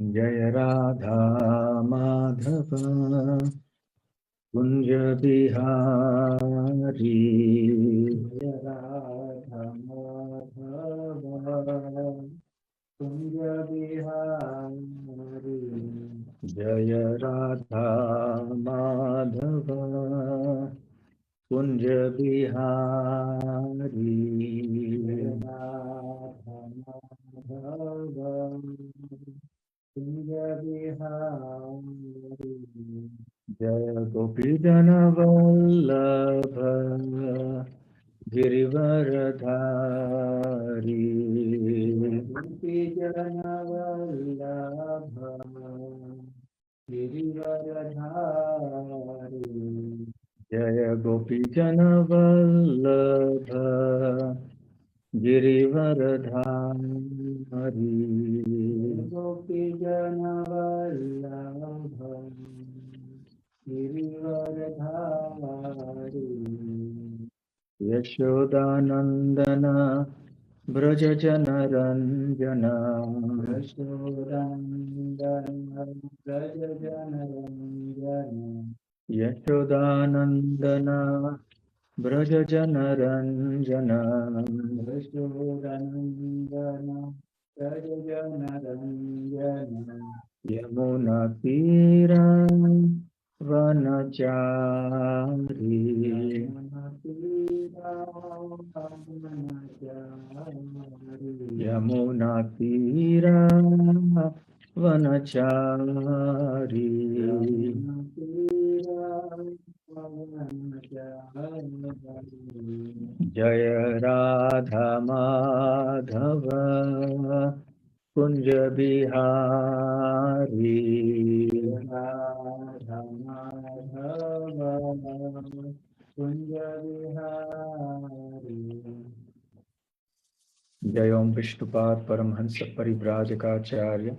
Jaya Radha Madhava Kunja Bihari. Jaya Radha Madhava Kunja Bihari. Jaya Radha Madhava Kunja Bihari. Radha Madhava Kunja Bihari. Jaya Gopi Jana Vallabha Girivaradhari. Gopi Jana Vallabha Girivaradhari. Jaya Gopi Jana Vallabha Girivaradhari. Gopi Jana Vallabha Girivaradhari. Yashodanandana Braja Jana Ranjana. Yashodanandana Braja Jana Ranjana. Yashodanandana Braja Jana Ranjana. Yashodanandana Braja Jana Ranjana. Yamuna Tira Vanachari. Yamuna Tira Vanachari. Jaya Radha Madhava Kunja Bihari. Radha Madhava Kunja Bihari. Jayom Vishnupad Paramhansa Parivrajakacharya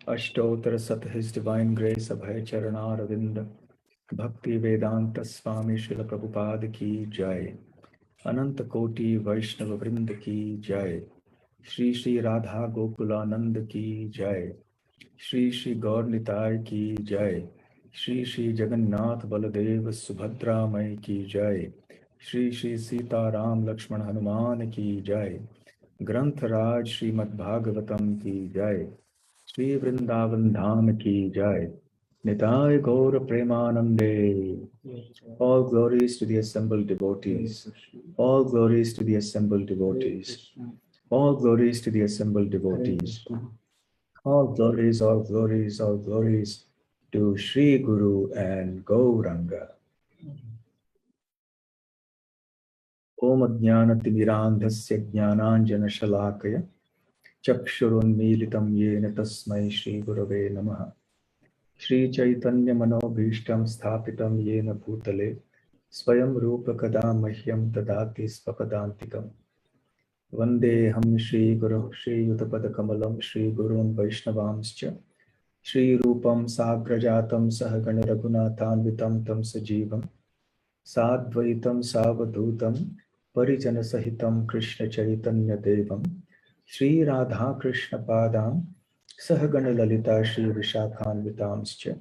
Ashtottara Sat His Divine Grace Abhay Charana Ravinda Bhaktivedanta Swami Srila Prabhupada Ki Jai Ananta Koti Vaishnava Vrinda Ki Jai Shri Shri Radha Gokulanand Ki Jai Shri Shri Gaur Nitai Ki Jai Shri Shri Jagannath Baladev Subhadra Mai Ki Jai Shri Shri Sita Ram Lakshman Hanuman Ki Jai Granth Raj Srimad Bhagavatam Ki Jai Shri Vrindavan Dham Ki Jai Nitai Gaur Premanande. All glories to the assembled devotees. All glories to the assembled devotees. All glories to the assembled devotees. All glories, all glories, all glories to Sri Guru and Gauranga. Om Ajnanatirandhasya Jnananjana Shalakaya Chakshurunmilitam Yena Tasmai Shri Gurave Namaha. Shri Chaitanya Manobhishtam Sthapitam Yena Bhutale Swayam Rupa Kada Mahyam Tadati Svapadantikam. Vandeham Shri Guru Shri Yutapada Kamalam Shri Gurun Vaishnavamscha Shri Rupam Sagrajatam Sahagana Raghunathanvitam Tam Sajivam Sadvaitam Savadutam Parijana Sahitam Krishna Chaitanya Devam Shri Radha Krishna Padam Sahagana Lalita Shri Vishakhanvitamscha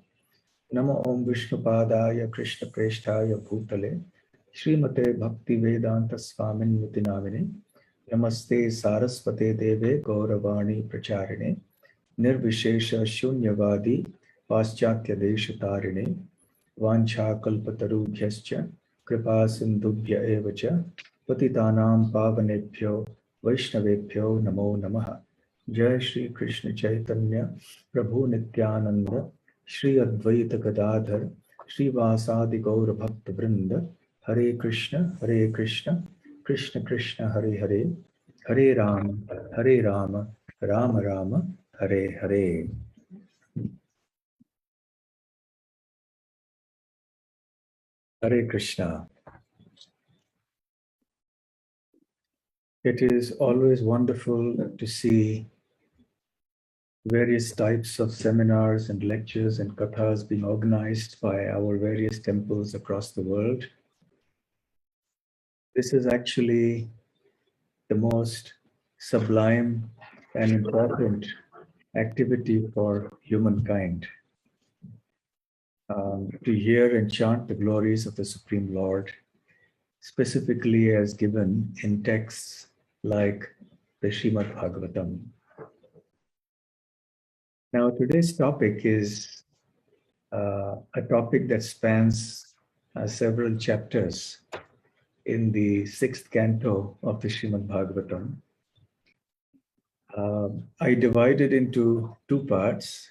Namo Om Vishnupadaya Krishna Presthaya Bhutale Srimate Bhaktivedanta Swamin Nitinamine Namaste Saraswate Deve Gauravani Pracharine Nirvishesha Shunyavadi Paschatya Deshatarine Vancha Kalpatarubhyascha Kripa Sindhubhya Evacha Patitanam Pavanebhyo Vaishnavebhyo Namo Namaha. Jai Shri Krishna Chaitanya Prabhu Nityananda Shri Advaita Gadadhar Shri Vasadi Gaura Bhakta Vrinda Hare Krishna Krishna Krishna Hare Hare Hare Rama Rama Rama Hare Hare. Hare Krishna. It is always wonderful to see various types of seminars and lectures and kathas being organized by our various temples across the world. This is actually the most sublime and important activity for humankind to hear and chant the glories of the Supreme Lord, specifically as given in texts like the Srimad Bhagavatam. Now, today's topic is a topic that spans several chapters in the sixth canto of the Srimad Bhagavatam. I divided into two parts,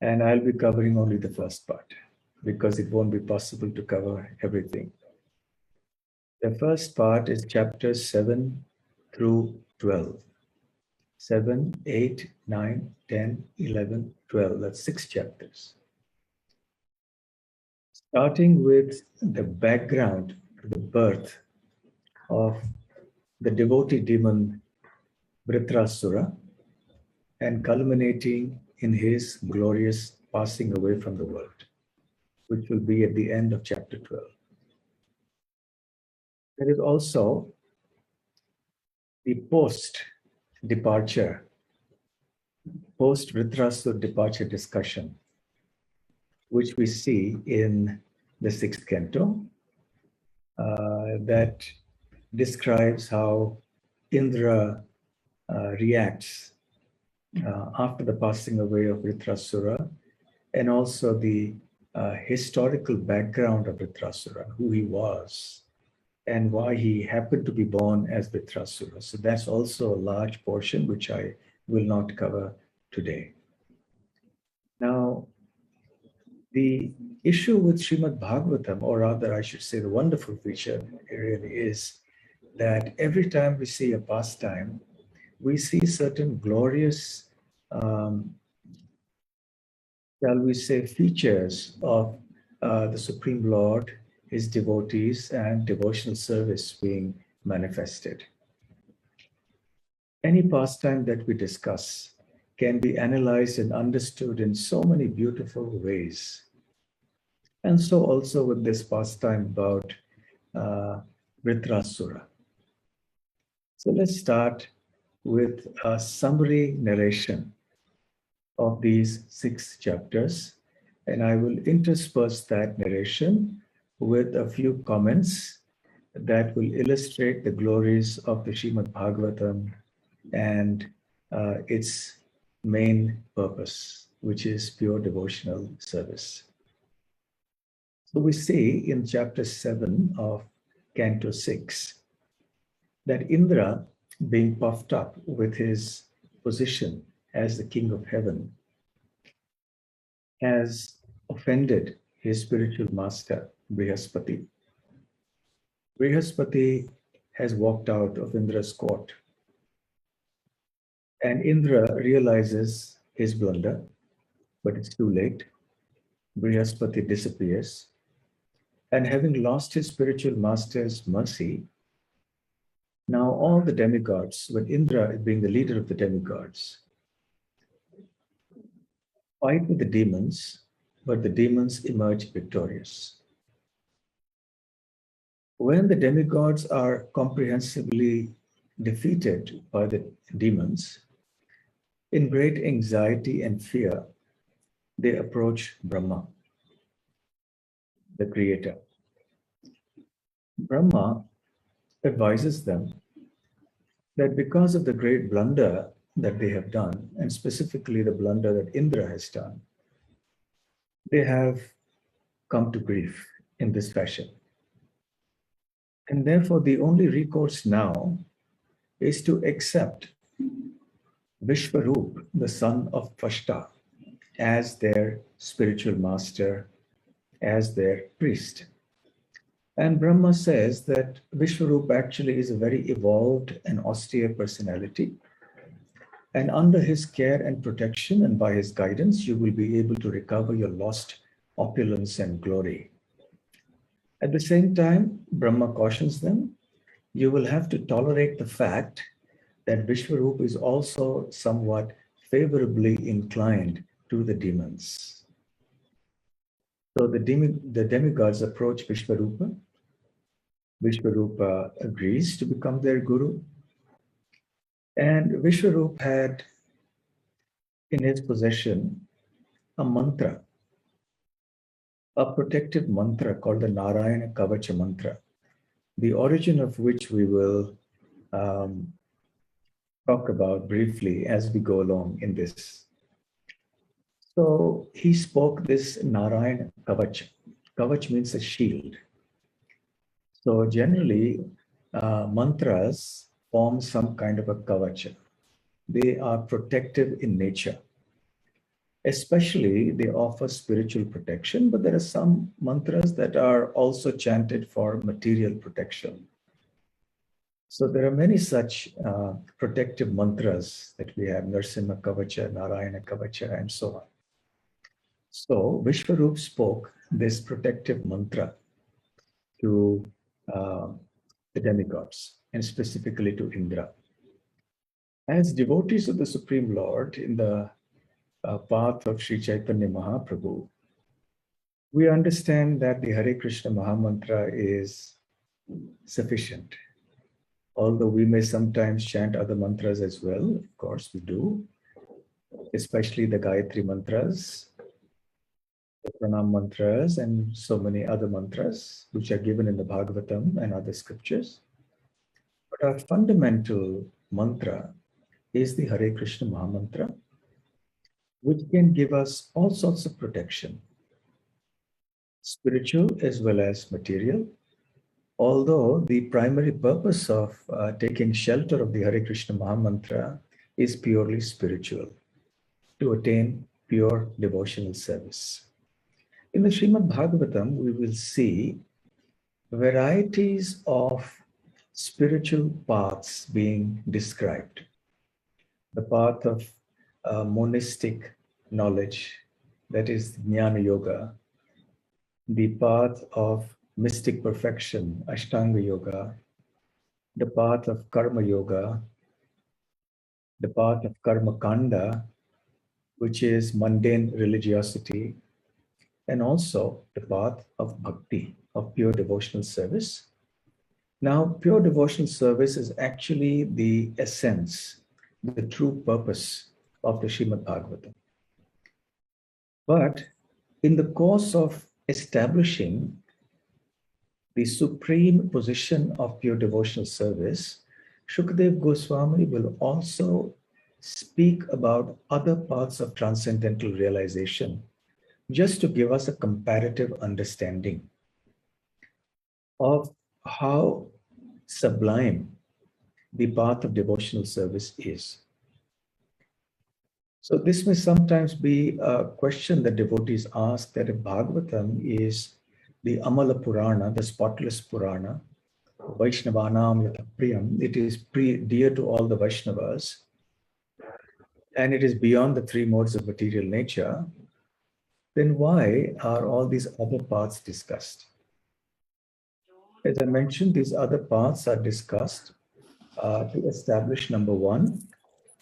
and I'll be covering only the first part because it won't be possible to cover everything. The first part is chapters 7 through 12. 7, 8, 9, 10, 11, 12. That's 6 chapters. Starting with the background, the birth of the devotee demon Vritrasura, and culminating in his glorious passing away from the world, which will be at the end of chapter 12. There is also the post-Vritrasura departure discussion, which we see in the sixth canto, that describes how Indra reacts after the passing away of Vritrasura, and also the historical background of Vritrasura, who he was, and why he happened to be born as Vritrasura. So that's also a large portion which I will not cover today. Now, the issue with Srimad Bhagavatam, or rather I should say the wonderful feature really is that every time we see a pastime, we see certain glorious, shall we say, features of the Supreme Lord, his devotees, and devotional service being manifested. Any pastime that we discuss can be analyzed and understood in so many beautiful ways. And so also with this pastime about Vritrasura. So let's start with a summary narration of these 6 chapters, and I will intersperse that narration with a few comments that will illustrate the glories of the Srimad Bhagavatam and its main purpose, which is pure devotional service. So we see in chapter 7 of Canto 6 that Indra, being puffed up with his position as the king of heaven, has offended his spiritual master, Brihaspati. Brihaspati has walked out of Indra's court, and Indra realizes his blunder, but it's too late. Brihaspati disappears, and having lost his spiritual master's mercy, now all the demigods, with Indra being the leader of the demigods, fight with the demons, but the demons emerge victorious. When the demigods are comprehensively defeated by the demons, in great anxiety and fear, they approach Brahma, the creator. Brahma advises them that because of the great blunder that they have done, and specifically the blunder that Indra has done, they have come to grief in this fashion. And therefore, the only recourse now is to accept Vishwarup, the son of Tvashta, as their spiritual master, as their priest. And Brahma says that Vishwarup actually is a very evolved and austere personality. And under his care and protection and by his guidance, you will be able to recover your lost opulence and glory. At the same time, Brahma cautions them, you will have to tolerate the fact that Vishwarup is also somewhat favorably inclined to the demons. So the demigods approach Vishwarupa. Vishwarupa agrees to become their guru. And Vishwarup had in his possession a mantra, a protective mantra called the Narayan Kavacha mantra, the origin of which we will um, talk about briefly as we go along in this. So he spoke this Narayan Kavach. Kavach means a shield. So generally, mantras form some kind of a kavacha. They are protective in nature. Especially, they offer spiritual protection, but there are some mantras that are also chanted for material protection. So there are many such protective mantras that we have, Narasimha Kavacha, Narayana Kavacha, and so on. So Vishwarup spoke this protective mantra to the demigods, and specifically to Indra. As devotees of the Supreme Lord in the path of Sri Chaitanya Mahaprabhu, we understand that the Hare Krishna Mahamantra is sufficient. Although we may sometimes chant other mantras as well, of course we do, especially the Gayatri mantras, the Pranam mantras, and so many other mantras which are given in the Bhagavatam and other scriptures. But our fundamental mantra is the Hare Krishna Mahamantra, which can give us all sorts of protection, spiritual as well as material. Although the primary purpose of taking shelter of the Hare Krishna Mahamantra is purely spiritual, to attain pure devotional service. In the Srimad Bhagavatam, we will see varieties of spiritual paths being described. The path of monistic knowledge, that is Jnana Yoga, the path of mystic perfection, Ashtanga Yoga, the path of Karma Yoga, the path of Karma Kanda, which is mundane religiosity, and also the path of Bhakti, of pure devotional service. Now, pure devotional service is actually the essence, the true purpose of the Srimad Bhagavatam. But in the course of establishing the supreme position of pure devotional service, Shukadev Goswami will also speak about other parts of transcendental realization, just to give us a comparative understanding of how sublime the path of devotional service is. So this may sometimes be a question that devotees ask, that if Bhagavatam is the Amala Purana, the spotless Purana, Vaishnavanam Yatha Priyam, it is dear to all the Vaishnavas, and it is beyond the three modes of material nature, then why are all these other paths discussed? As I mentioned, these other paths are discussed to establish, number one,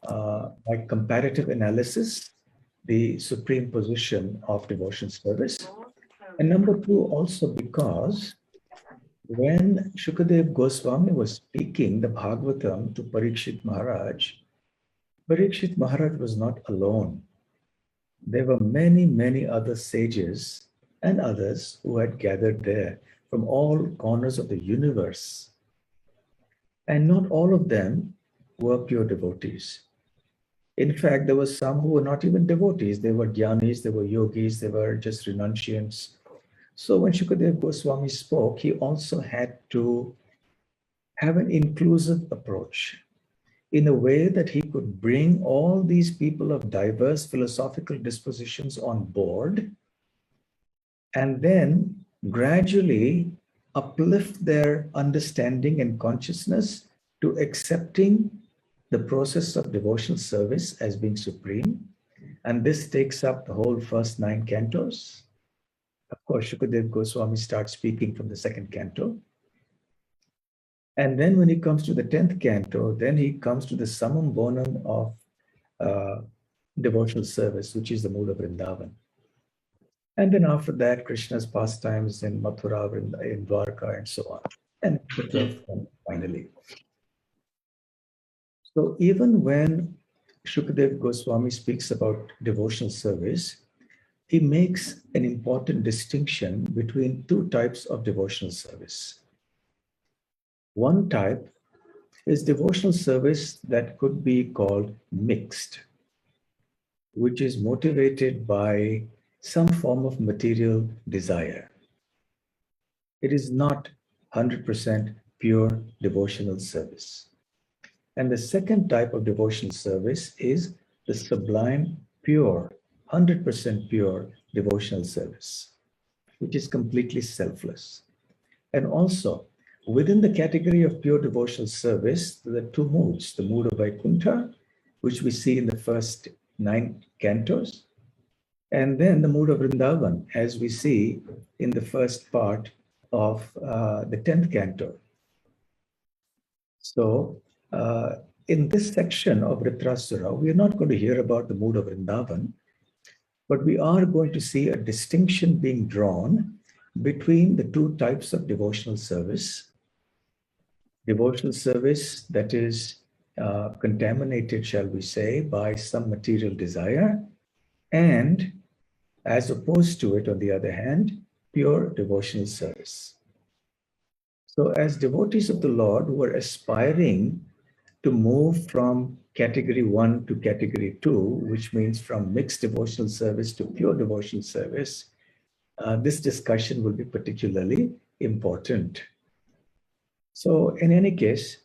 by comparative analysis, the supreme position of devotion service. And number two, also because when Shukadev Goswami was speaking the Bhagavatam to Parikshit Maharaj, Parikshit Maharaj was not alone. There were many, many other sages and others who had gathered there from all corners of the universe. And not all of them were pure devotees. In fact, there were some who were not even devotees. They were jnanis, they were yogis, they were just renunciants. So when Shukadev Goswami spoke, he also had to have an inclusive approach in a way that he could bring all these people of diverse philosophical dispositions on board and then gradually uplift their understanding and consciousness to accepting the process of devotional service as being supreme. And this takes up the whole first 9 cantos. Of course, Shukadev Goswami starts speaking from the second canto. And then when he comes to the 10th canto, then he comes to the summum bonum of devotional service, which is the mood of Vrindavan. And then after that, Krishna's pastimes in Mathura, in Dwarka, and so on. And the 12th one, finally. So even when Shukadev Goswami speaks about devotional service, he makes an important distinction between two types of devotional service. One type is devotional service that could be called mixed, which is motivated by some form of material desire. It is not 100% pure devotional service. And the second type of devotional service is the sublime, pure, 100% pure devotional service, which is completely selfless. And also, within the category of pure devotional service, there are two moods: the mood of Vaikuntha, which we see in the first 9 cantos, and then the mood of Vrindavan, as we see in the first part of the 10th canto. So, in this section of Vritrasura, we are not going to hear about the mood of Vrindavan, but we are going to see a distinction being drawn between the two types of devotional service. Devotional service that is contaminated, shall we say, by some material desire, and as opposed to it, on the other hand, pure devotional service. So as devotees of the Lord who are aspiring to move from category 1 to category 2, which means from mixed devotional service to pure devotional service, this discussion will be particularly important. So in any case,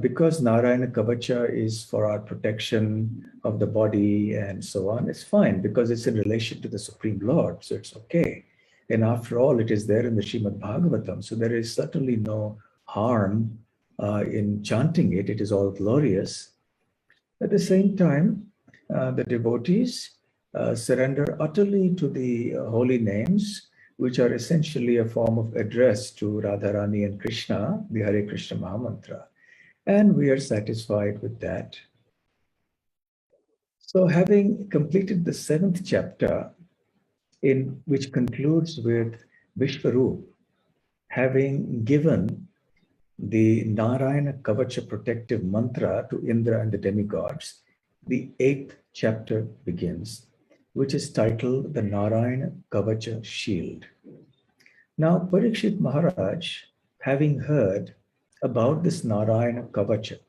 because Narayana Kavacha is for our protection of the body and so on, it's fine because it's in relation to the Supreme Lord, so it's okay. And after all, it is there in the Srimad Bhagavatam, so there is certainly no harm in chanting it. It is all glorious. At the same time, the devotees surrender utterly to the holy names, which are essentially a form of address to Radharani and Krishna, the Hare Krishna Mahamantra. And we are satisfied with that. So having completed the 7th chapter, in which concludes with Vishwarup, having given the Narayana Kavacha protective mantra to Indra and the demigods, the 8th chapter begins, which is titled the Narayana Kavacha Shield. Now, Parikshit Maharaj, having heard about this Narayana Kavacha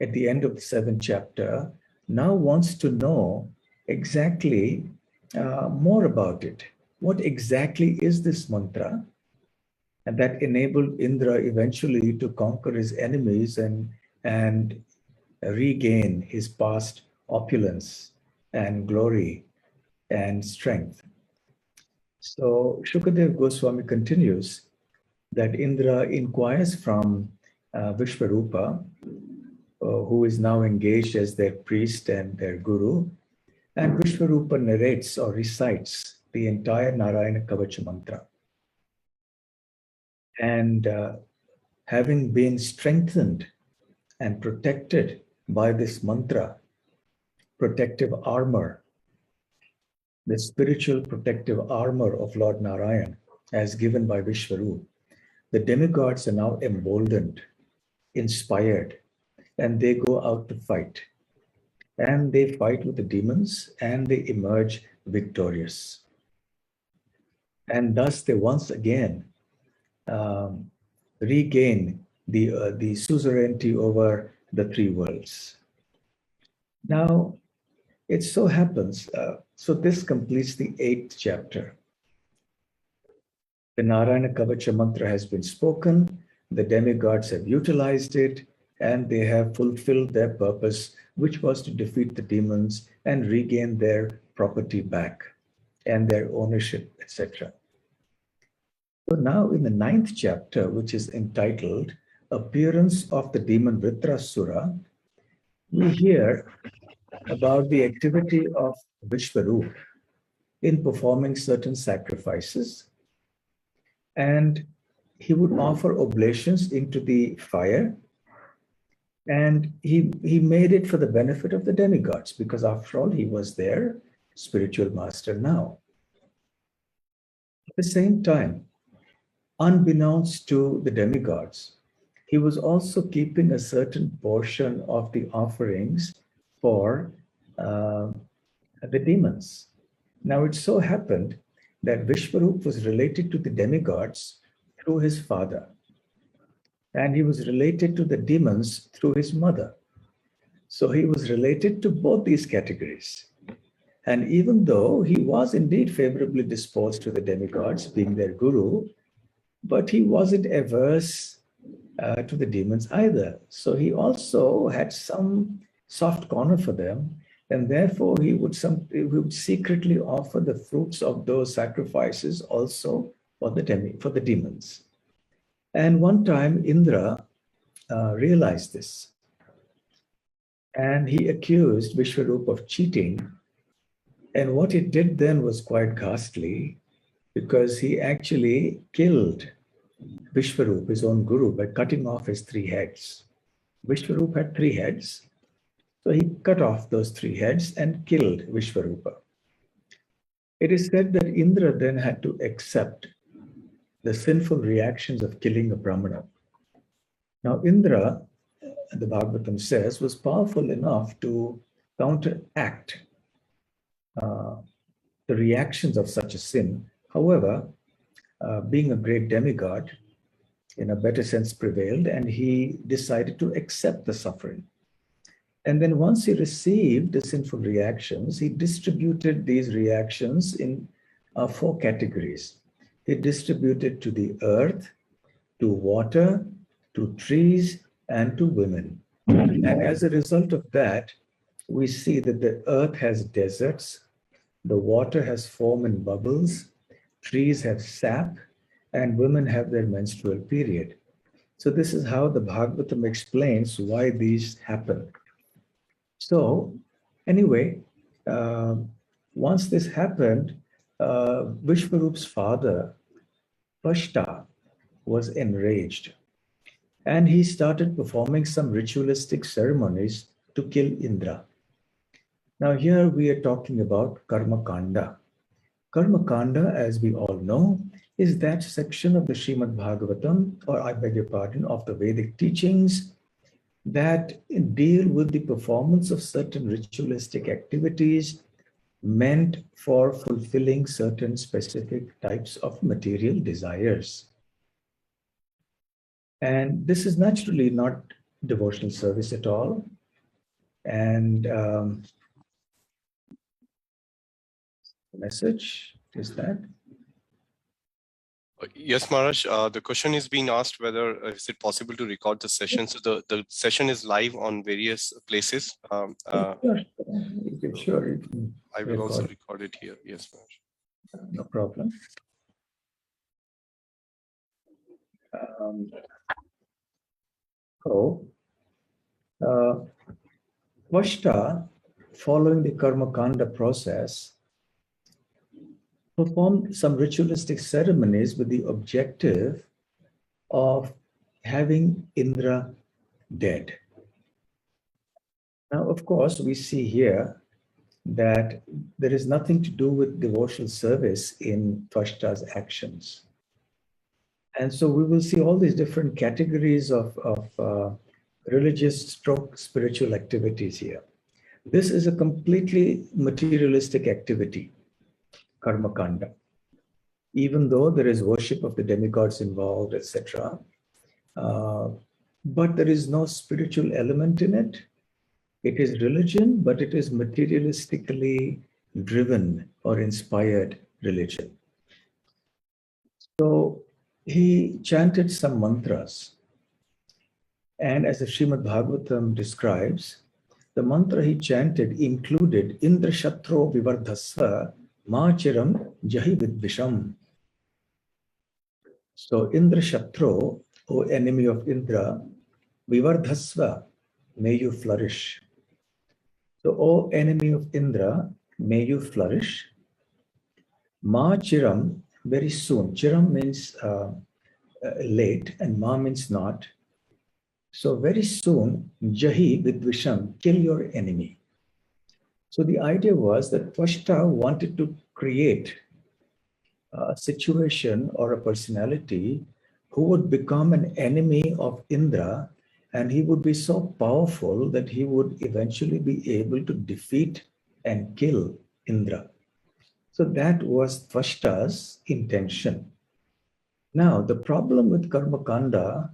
at the end of the 7th chapter, now wants to know exactly more about it. What exactly is this mantra? And that enabled Indra eventually to conquer his enemies and regain his past opulence and glory and strength. So Shukadev Goswami continues that Indra inquires from Vishwarupa, who is now engaged as their priest and their guru, and Vishwarupa narrates or recites the entire Narayana Kavacha mantra. And having been strengthened and protected by this mantra, protective armor, the spiritual protective armor of Lord Narayan, as given by Vishwarupa, the demigods are now emboldened, inspired, and they go out to fight. And they fight with the demons and they emerge victorious. And thus they once again regain the suzerainty over the 3 worlds. Now, it so happens, so this completes the 8th chapter. The Narayana Kavacha mantra has been spoken, the demigods have utilized it, and they have fulfilled their purpose, which was to defeat the demons and regain their property back and their ownership, etc. So now in the 9th chapter, which is entitled Appearance of the Demon Vritrasura, we hear about the activity of Vishwarupa in performing certain sacrifices. And he would offer oblations into the fire. And he made it for the benefit of the demigods, because after all, he was their spiritual master now. At the same time, unbeknownst to the demigods, he was also keeping a certain portion of the offerings for the demons. Now, it so happened that Vishwarup was related to the demigods through his father, and he was related to the demons through his mother. So he was related to both these categories. And even though he was indeed favorably disposed to the demigods, being their guru, but he wasn't averse to the demons either. So he also had some soft corner for them, and therefore he would secretly offer the fruits of those sacrifices also for the demons. And one time Indra realized this, and he accused Vishwarup of cheating. And what he did then was quite ghastly, because he actually killed Vishwarup, his own guru, by cutting off his 3 heads. Vishwarup had 3 heads, so he cut off those 3 heads and killed Vishwarupa. It is said that Indra then had to accept the sinful reactions of killing a Brahmana. Now, Indra, the Bhagavatam says, was powerful enough to counteract the reactions of such a sin. However, being a great demigod, in a better sense, prevailed, and he decided to accept the suffering. And then once he received the sinful reactions, he distributed these reactions in 4 categories. He distributed to the earth, to water, to trees, and to women. And as a result of that, we see that the earth has deserts, the water has foam and bubbles, trees have sap, and women have their menstrual period. So this is how the Bhagavatam explains why these happen. So anyway, once this happened, Vishwarup's father, Pashta, was enraged, and he started performing some ritualistic ceremonies to kill Indra. Now here we are talking about Karma Kanda. Karma Kanda, as we all know, is that section of the Srimad Bhagavatam, or I beg your pardon, of the Vedic teachings that deal with the performance of certain ritualistic activities meant for fulfilling certain specific types of material desires. And this is naturally not devotional service at all. And the message is that. Yes, Maharaj, the question is being asked whether is it possible to record the session. So the session is live on various places. Sure. Sure. I will also record it here. Yes, Maharaj. No problem. Vashta, following the Karma Kanda process, performed some ritualistic ceremonies with the objective of having Indra dead. Now, of course, we see here that there is nothing to do with devotional service in Vashta's actions. And so we will see all these different categories of religious stroke spiritual activities here. This is a completely materialistic activity, Karma Kanda. Even though there is worship of the demigods involved, etc., but there is no spiritual element in it. It is religion, but it is materialistically driven or inspired religion. So he chanted some mantras. And as the Srimad Bhagavatam describes, the mantra he chanted included Indra Shatro Vivardhasva Machiram Jahi Vidvisham. So Indra Shatro, O enemy of Indra, Vivardhasva, may you flourish. So, O enemy of Indra, may you flourish. Ma Chiram, very soon. Chiram means late, and Ma means not. So very soon, Jahi Vidvisham, kill your enemy. So the idea was that Vashta wanted to create a situation or a personality who would become an enemy of Indra And he would be so powerful that he would eventually be able to defeat and kill Indra. So that was Tvashta's intention. Now, the problem with Karmakanda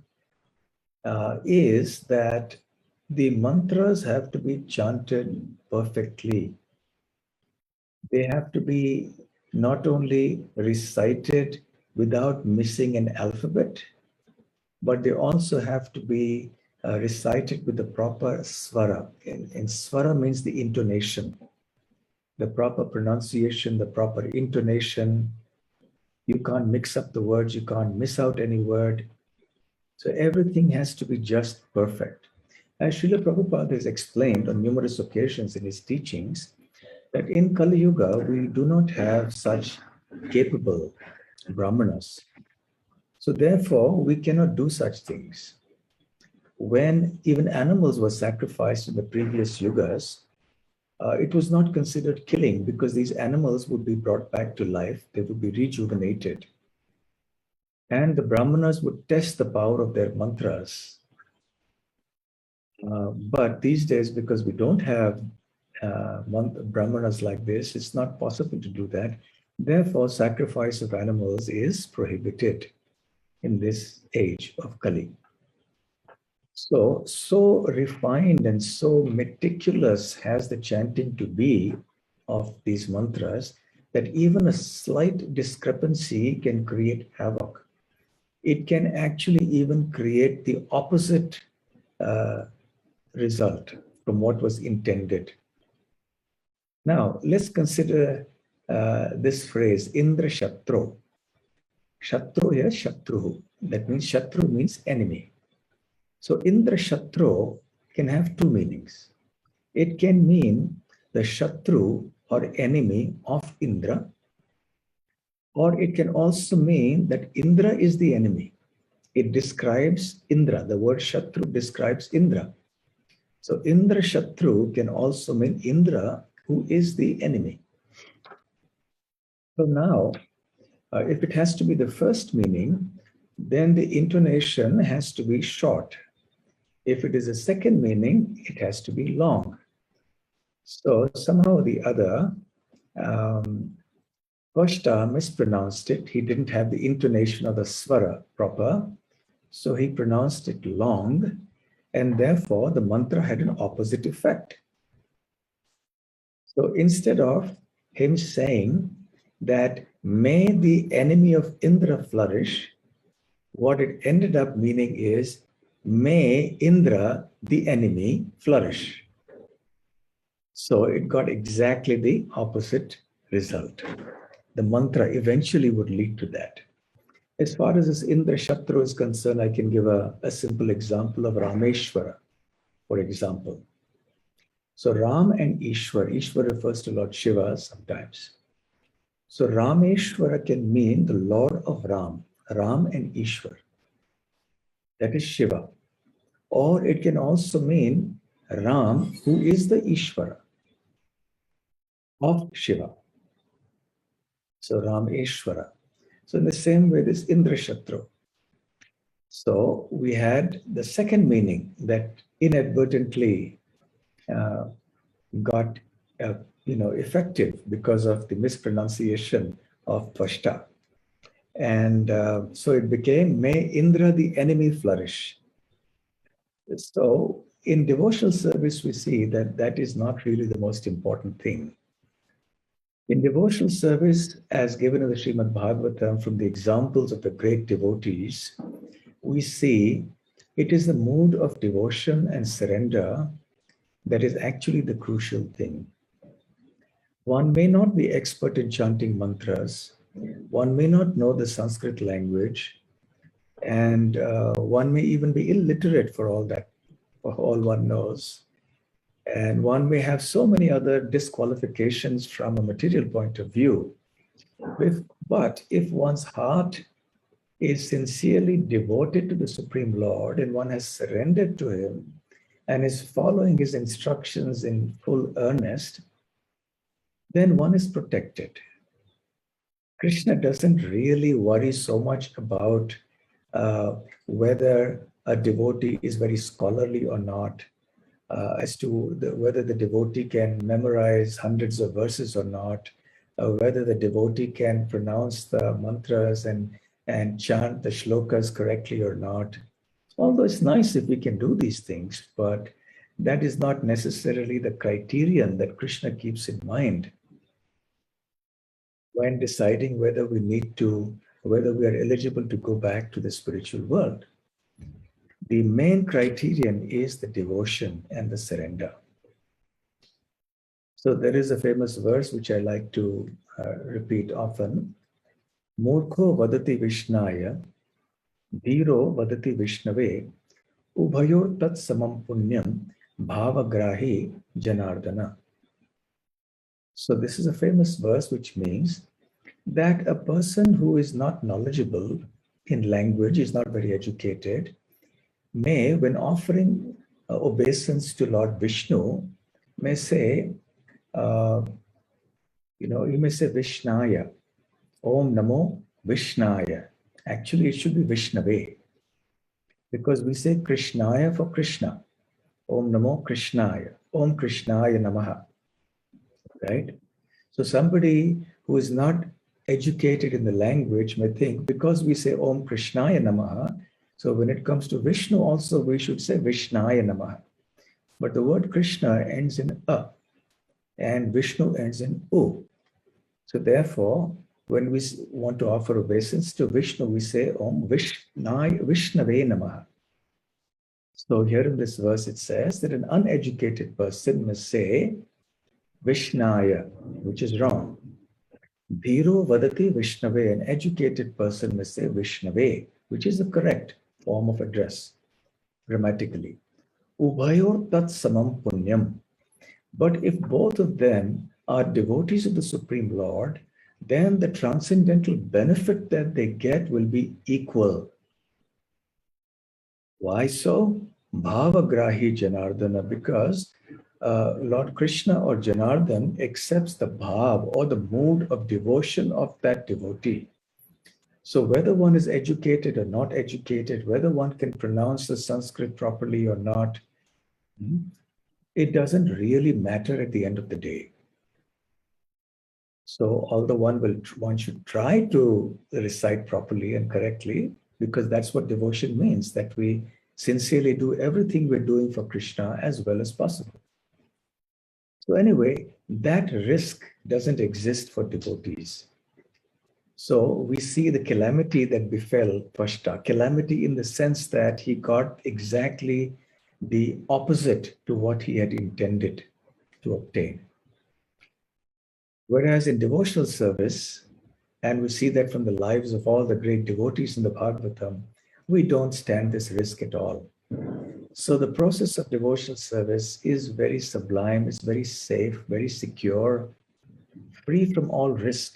is that the mantras have to be chanted perfectly. They have to be not only recited without missing an alphabet, but they also have to be recited with the proper swara. And swara means the intonation, the proper pronunciation, the proper intonation. You can't mix up the words, you can't miss out any word. So everything has to be just perfect. As Srila Prabhupada has explained on numerous occasions in his teachings, that in Kali Yuga, we do not have such capable brahmanas. So therefore, we cannot do such things. When even animals were sacrificed in the previous yugas, it was not considered killing because these animals would be brought back to life, they would be rejuvenated. And the brahmanas would test the power of their mantras. But these days, because we don't have brahmanas like this, it's not possible to do that. Therefore, sacrifice of animals is prohibited in this age of Kali. So refined and so meticulous has the chanting to be of these mantras that even a slight discrepancy can create havoc. It can actually even create the opposite result from what was intended. Now, let's consider this phrase, Indra Shatru. Shatru here, Shatru. That means Shatru means enemy. So Indra Shatru can have two meanings. It can mean the Shatru or enemy of Indra, or it can also mean that Indra is the enemy. It describes Indra. The word Shatru describes Indra. So Indra Shatru can also mean Indra, who is the enemy. So now, if it has to be the first meaning, then the intonation has to be short. If it is a second meaning, it has to be long. So somehow or the other, Vashta mispronounced it. He didn't have the intonation of the swara proper. So he pronounced it long, and therefore the mantra had an opposite effect. So instead of him saying that may the enemy of Indra flourish, what it ended up meaning is may Indra, the enemy, flourish. So it got exactly the opposite result. The mantra eventually would lead to that. As far as this Indra Shatru is concerned, I can give a simple example of Rameshwara, for example. So Ram and Ishwar refers to Lord Shiva sometimes. So Rameshwara can mean the Lord of Ram and Ishwar. That is Shiva. Or it can also mean Ram, who is the Ishvara of Shiva. So Rameshwara. So in the same way, this Indra Shatru. So we had the second meaning that inadvertently got effective because of the mispronunciation of Tvashta. And so it became, may Indra the enemy flourish. So in devotional service, we see that that is not really the most important thing. In devotional service, as given in the Srimad Bhagavatam from the examples of the great devotees, we see it is the mood of devotion and surrender that is actually the crucial thing. One may not be expert in chanting mantras, one may not know the Sanskrit language, and one may even be illiterate for all that, for all one knows. And one may have so many other disqualifications from a material point of view. But if one's heart is sincerely devoted to the Supreme Lord and one has surrendered to Him and is following His instructions in full earnest, then one is protected. Krishna doesn't really worry so much about whether a devotee is very scholarly or not, as to whether the devotee can memorize hundreds of verses or not, whether the devotee can pronounce the mantras and chant the shlokas correctly or not. Although it's nice if we can do these things, but that is not necessarily the criterion that Krishna keeps in mind when deciding whether whether we are eligible to go back to the spiritual world. The main criterion is the devotion and the surrender. So there is a famous verse which I like to repeat often. Murkho vadati Vishnaya, Dhiro vadati Vishnave, Ubhayor tat samam punyam, bhavagrahi janardana. So this is a famous verse which means that a person who is not knowledgeable in language, is not very educated, may, when offering obeisance to Lord Vishnu, may say, you may say Vishnaya, Om Namo Vishnaya. Actually, it should be Vishnave, because we say Krishnaya for Krishna. Om Namo Krishnaya. Om Krishnaya Namaha. Right? So somebody who is not educated in the language may think, because we say Om Krishnaya Namaha, so when it comes to Vishnu also we should say Vishnaya Namaha. But the word Krishna ends in A and Vishnu ends in U. So therefore, when we want to offer obeisance to Vishnu, we say Om Vishnave Namaha. So here in this verse it says that an uneducated person must say Vishnaya, which is wrong. Dhiro vadati Vishnave, an educated person must say Vishnave, which is the correct form of address grammatically. Ubhayor tat samam punyam. But if both of them are devotees of the Supreme Lord, then the transcendental benefit that they get will be equal. Why so? Bhavagrahi Janardana, because Lord Krishna or Janardhan accepts the bhav or the mood of devotion of that devotee. So whether one is educated or not educated, whether one can pronounce the Sanskrit properly or not, it doesn't really matter at the end of the day. So although one should try to recite properly and correctly, because that's what devotion means, that we sincerely do everything we're doing for Krishna as well as possible. So anyway, that risk doesn't exist for devotees. So we see the calamity that befell Pashta, calamity in the sense that he got exactly the opposite to what he had intended to obtain. Whereas in devotional service, and we see that from the lives of all the great devotees in the Bhagavatam, we don't stand this risk at all. So the process of devotional service is very sublime, it's very safe, very secure, free from all risk.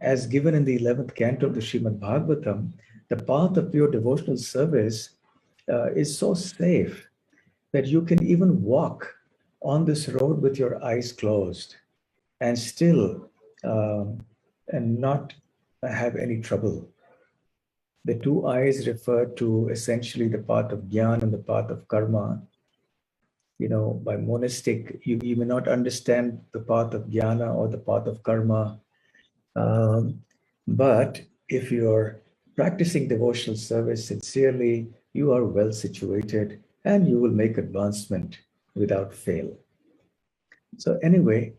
As given in the 11th canto of the Srimad Bhagavatam, the path of pure devotional service is so safe that you can even walk on this road with your eyes closed and still and not have any trouble. The two eyes refer to essentially the path of jnana and the path of karma. You know, by monastic, you may not understand the path of jnana or the path of karma. But if you're practicing devotional service sincerely, you are well situated and you will make advancement without fail. So anyway,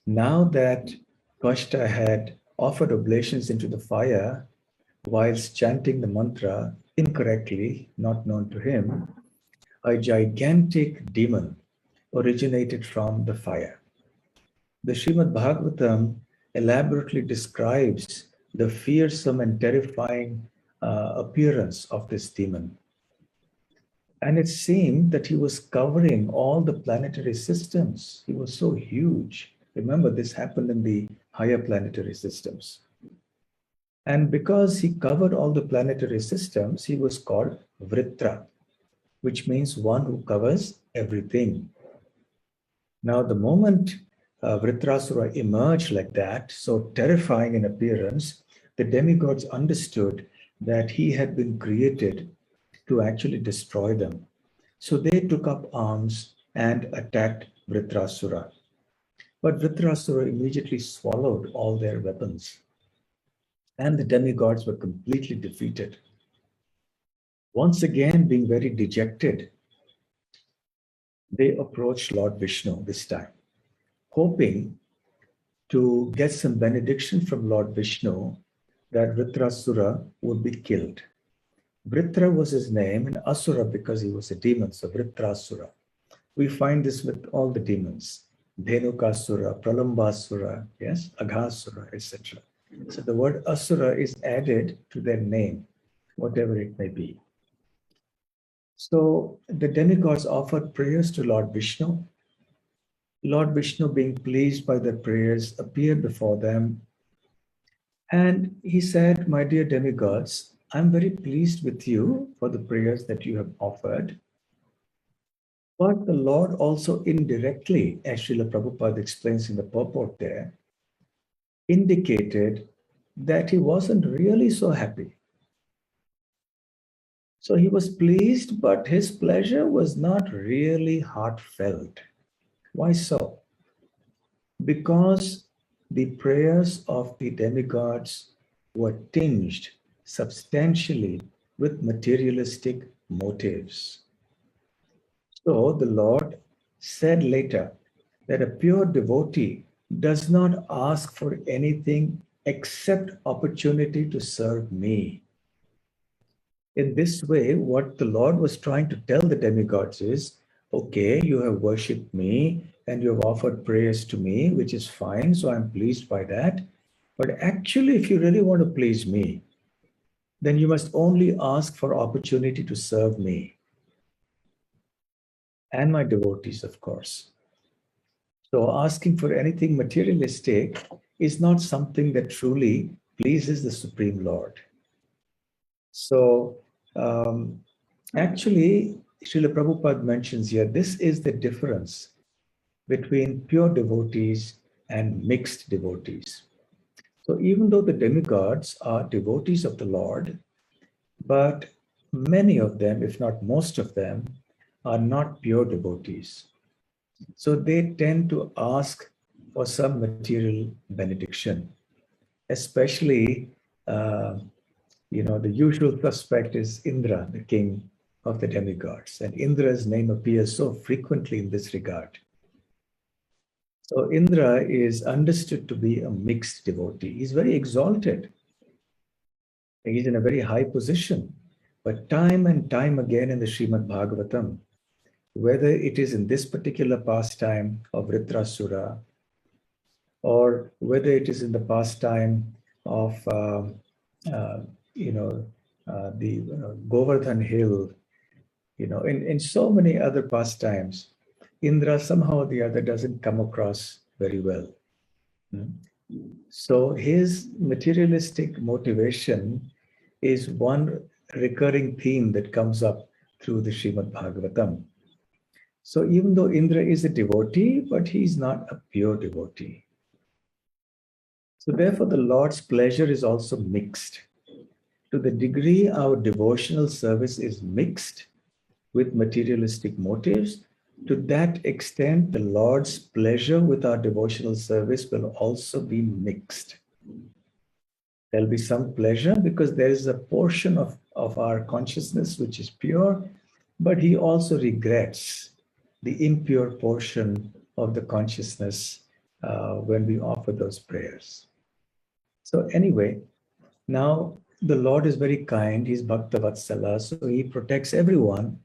now that Kashta had offered oblations into the fire whilst chanting the mantra incorrectly, not known to him, a gigantic demon originated from the fire. The Srimad Bhagavatam elaborately describes the fearsome and terrifying appearance of this demon. And it seemed that he was covering all the planetary systems. He was so huge. Remember, this happened in the higher planetary systems. And because he covered all the planetary systems, he was called Vritra, which means one who covers everything. Now, the moment Vritrasura emerged like that, so terrifying in appearance, the demigods understood that he had been created to actually destroy them. So they took up arms and attacked Vritrasura. But Vritrasura immediately swallowed all their weapons, and the demigods were completely defeated. Once again, being very dejected, they approached Lord Vishnu this time, hoping to get some benediction from Lord Vishnu that Vritrasura would be killed. Vritra was his name, and Asura because he was a demon, so Vritrasura. We find this with all the demons, Dhenukasura, Pralambasura, yes, Aghasura, etc. So the word Asura is added to their name, whatever it may be. So the demigods offered prayers to Lord Vishnu. Lord Vishnu, being pleased by their prayers, appeared before them. And he said, "My dear demigods, I'm very pleased with you for the prayers that you have offered." But the Lord also indirectly, as Srila Prabhupada explains in the purport there, indicated that he wasn't really so happy. So he was pleased, but his pleasure was not really heartfelt. Why so? Because the prayers of the demigods were tinged substantially with materialistic motives. So the Lord said later that a pure devotee does not ask for anything except opportunity to serve me. In this way, what the Lord was trying to tell the demigods is, okay, you have worshipped me and you have offered prayers to me, which is fine, so I'm pleased by that. But actually, if you really want to please me, then you must only ask for opportunity to serve me and my devotees, of course. So asking for anything materialistic is not something that truly pleases the Supreme Lord. So actually, Srila Prabhupada mentions here, this is the difference between pure devotees and mixed devotees. So even though the demigods are devotees of the Lord, but many of them, if not most of them, are not pure devotees. So they tend to ask for some material benediction, especially, the usual suspect is Indra, the king of the demigods. And Indra's name appears so frequently in this regard. So Indra is understood to be a mixed devotee. He's very exalted. He's in a very high position. But time and time again in the Srimad Bhagavatam, whether it is in this particular pastime of Vritrasura, or whether it is in the pastime of the Govardhan Hill, in so many other pastimes, Indra somehow or the other doesn't come across very well. So his materialistic motivation is one recurring theme that comes up through the Srimad Bhagavatam. So even though Indra is a devotee, but he's not a pure devotee. So therefore the Lord's pleasure is also mixed. To the degree our devotional service is mixed with materialistic motives, to that extent the Lord's pleasure with our devotional service will also be mixed. There'll be some pleasure because there is a portion of our consciousness which is pure, but he also regrets the impure portion of the consciousness when we offer those prayers. So anyway, now the Lord is very kind. He's Bhakta Vatsala, so he protects everyone.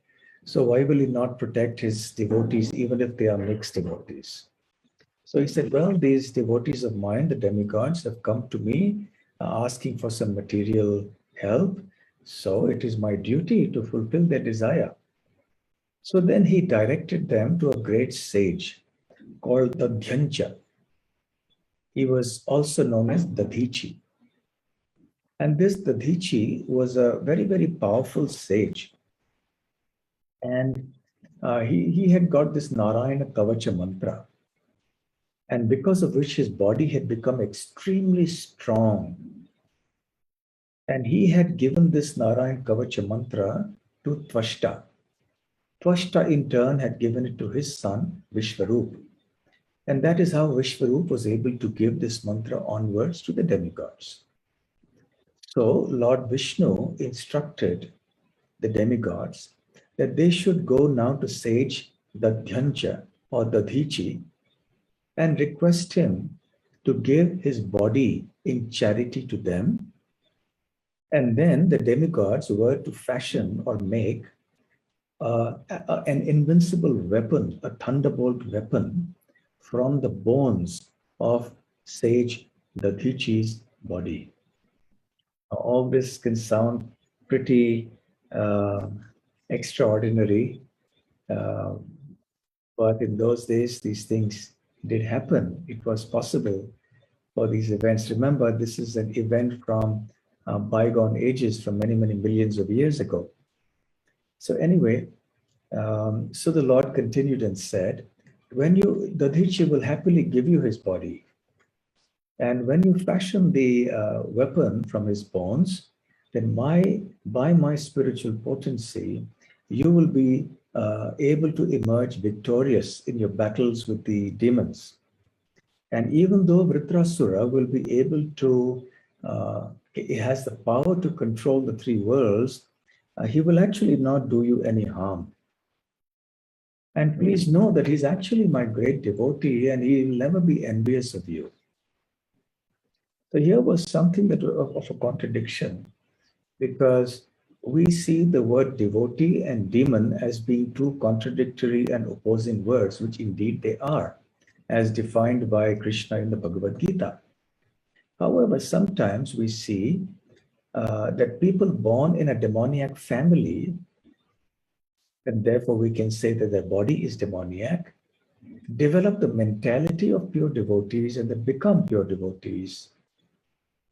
So why will he not protect his devotees even if they are mixed devotees? So he said, well, these devotees of mine, the demigods, have come to me asking for some material help. So it is my duty to fulfill their desire. So then he directed them to a great sage called Dadhyancha. He was also known as Dadhichi. And this Dadhichi was a very, very powerful sage. And he had got this Narayana Kavacha mantra. And because of which his body had become extremely strong. And he had given this Narayana Kavacha mantra to Tvashta. Tvashta in turn had given it to his son, Vishwarup. And that is how Vishwarup was able to give this mantra onwards to the demigods. So Lord Vishnu instructed the demigods that they should go now to sage Dadhyanja or Dadhichi and request him to give his body in charity to them. And then the demigods were to fashion or make an invincible weapon, a thunderbolt weapon from the bones of sage Dadhichi's body. Now, all this can sound pretty extraordinary, uh, but in those days, these things did happen. It was possible for these events. Remember, this is an event from bygone ages, from many, many millions of years ago. So anyway, so the Lord continued and said, Dadhichi will happily give you his body. And when you fashion the weapon from his bones, then by my spiritual potency, you will be able to emerge victorious in your battles with the demons. And even though Vritrasura will be able to, he has the power to control the three worlds, he will actually not do you any harm. And please know that he's actually my great devotee and he will never be envious of you. So here was something that of a contradiction, because we see the word devotee and demon as being two contradictory and opposing words, which indeed they are, as defined by Krishna in the Bhagavad Gita. However, sometimes we see that people born in a demoniac family, and therefore we can say that their body is demoniac, develop the mentality of pure devotees and they become pure devotees.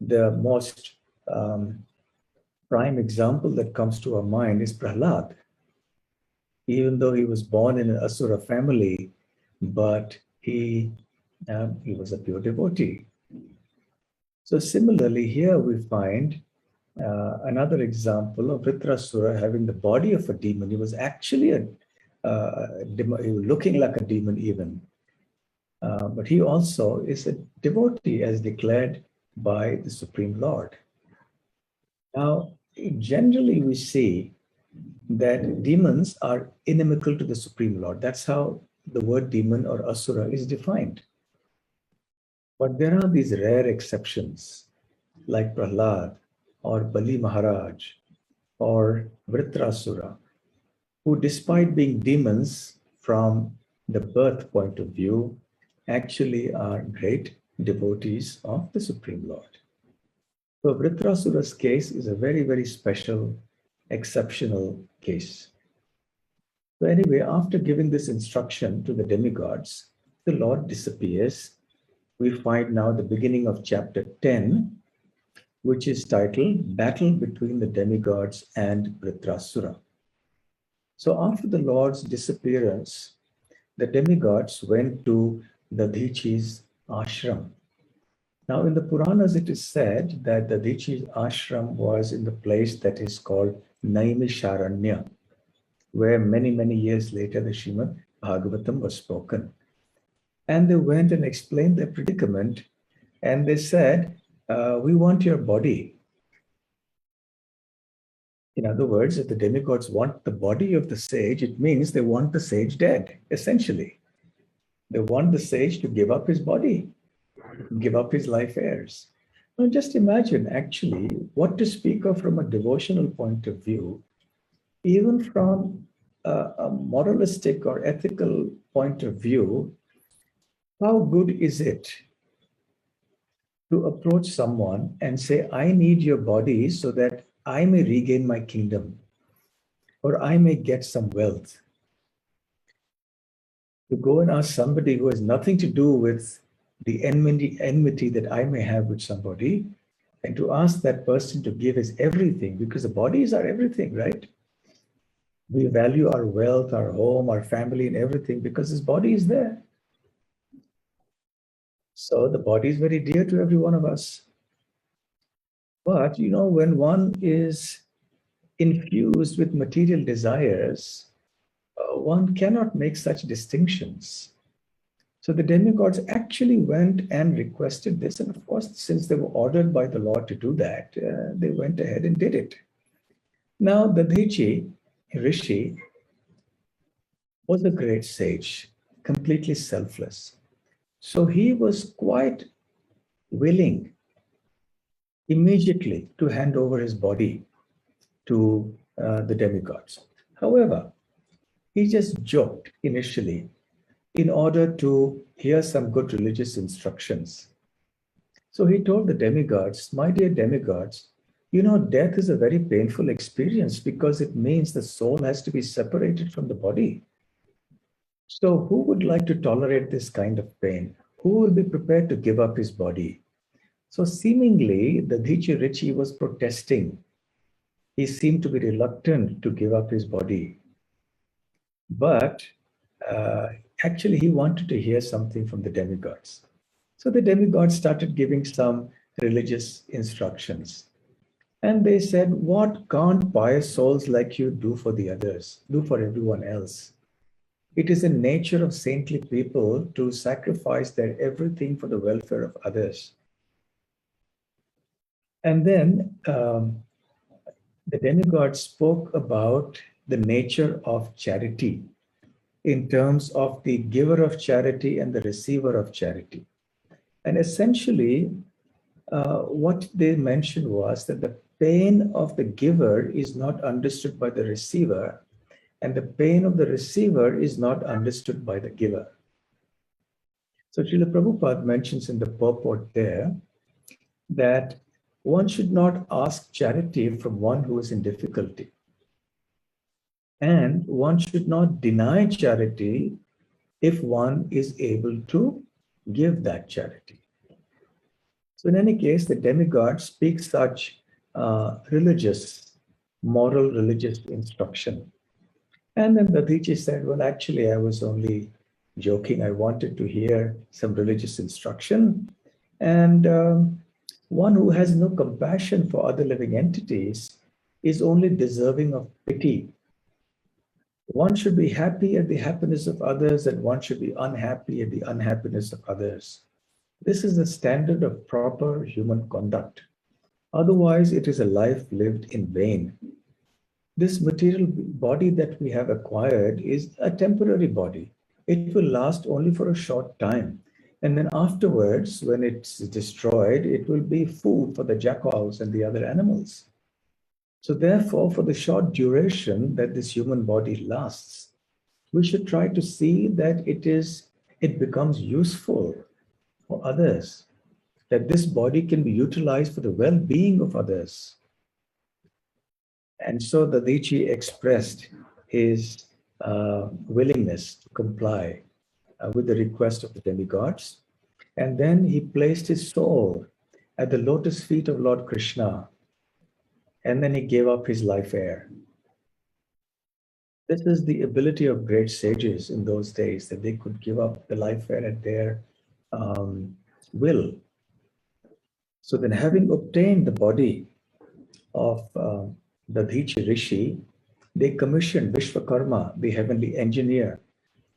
The most prime example that comes to our mind is Prahlad. Even though he was born in an Asura family, but he was a pure devotee. So similarly, here we find another example of Vritrasura having the body of a demon. He was actually he was looking like a demon even. But he also is a devotee as declared by the Supreme Lord. Now, generally we see that demons are inimical to the Supreme Lord. That's how the word demon or asura is defined. But there are these rare exceptions like Prahlad or Bali Maharaj or Vritrasura, who despite being demons from the birth point of view, actually are great devotees of the Supreme Lord. So Vritrasura's case is a very, very special, exceptional case. So anyway, after giving this instruction to the demigods, the Lord disappears. We find now the beginning of chapter 10, which is titled Battle Between the Demigods and Vritrasura. So after the Lord's disappearance, the demigods went to Dadhichi's ashram. Now in the Puranas, it is said that Dadhichi's ashram was in the place that is called Naimisharanya, where many, many years later the Srimad Bhagavatam was spoken. And they went and explained their predicament, and they said, we want your body. In other words, if the demigods want the body of the sage, it means they want the sage dead, essentially. They want the sage to give up his body, give up his life heirs. Now just imagine actually what to speak of from a devotional point of view, even from a moralistic or ethical point of view. How good is it to approach someone and say, I need your body so that I may regain my kingdom or I may get some wealth? To go and ask somebody who has nothing to do with the enmity that I may have with somebody, and to ask that person to give his everything, because the bodies are everything, right? We value our wealth, our home, our family, and everything because his body is there. So the body is very dear to every one of us. But, you know, when one is infused with material desires, one cannot make such distinctions. So the demigods actually went and requested this. And of course, since they were ordered by the Lord to do that, they went ahead and did it. Now, the Dadichi Rishi was a great sage, completely selfless. So he was quite willing immediately to hand over his body to the demigods. However, he just joked initially in order to hear some good religious instructions. So he told the demigods, my dear demigods, you know, death is a very painful experience because it means the soul has to be separated from the body. So who would like to tolerate this kind of pain? Who will be prepared to give up his body? So seemingly the Dadichi Rishi was protesting. He seemed to be reluctant to give up his body. But actually he wanted to hear something from the demigods. So the demigods started giving some religious instructions. And they said, what can't pious souls like you do for the others, do for everyone else? It is the nature of saintly people to sacrifice their everything for the welfare of others. And then the demigods spoke about the nature of charity in terms of the giver of charity and the receiver of charity. And essentially, what they mentioned was that the pain of the giver is not understood by the receiver, and the pain of the receiver is not understood by the giver. So Srila Prabhupada mentions in the purport there that one should not ask charity from one who is in difficulty. And one should not deny charity if one is able to give that charity. So in any case, the demigod speaks such moral religious instruction. And then Dadichi said, well, actually, I was only joking. I wanted to hear some religious instruction. And one who has no compassion for other living entities is only deserving of pity. One should be happy at the happiness of others, and one should be unhappy at the unhappiness of others. This is the standard of proper human conduct. Otherwise, it is a life lived in vain. This material body that we have acquired is a temporary body. It will last only for a short time. And then afterwards, when it's destroyed, it will be food for the jackals and the other animals. So therefore, for the short duration that this human body lasts, we should try to see that it becomes useful for others, that this body can be utilized for the well-being of others. And so the Dadichi expressed his willingness to comply with the request of the demigods. And then he placed his soul at the lotus feet of Lord Krishna. And then he gave up his life air. This is the ability of great sages in those days, that they could give up the life air at their will. So then, having obtained the body of the Dadichi Rishi, they commissioned Vishwakarma, the heavenly engineer,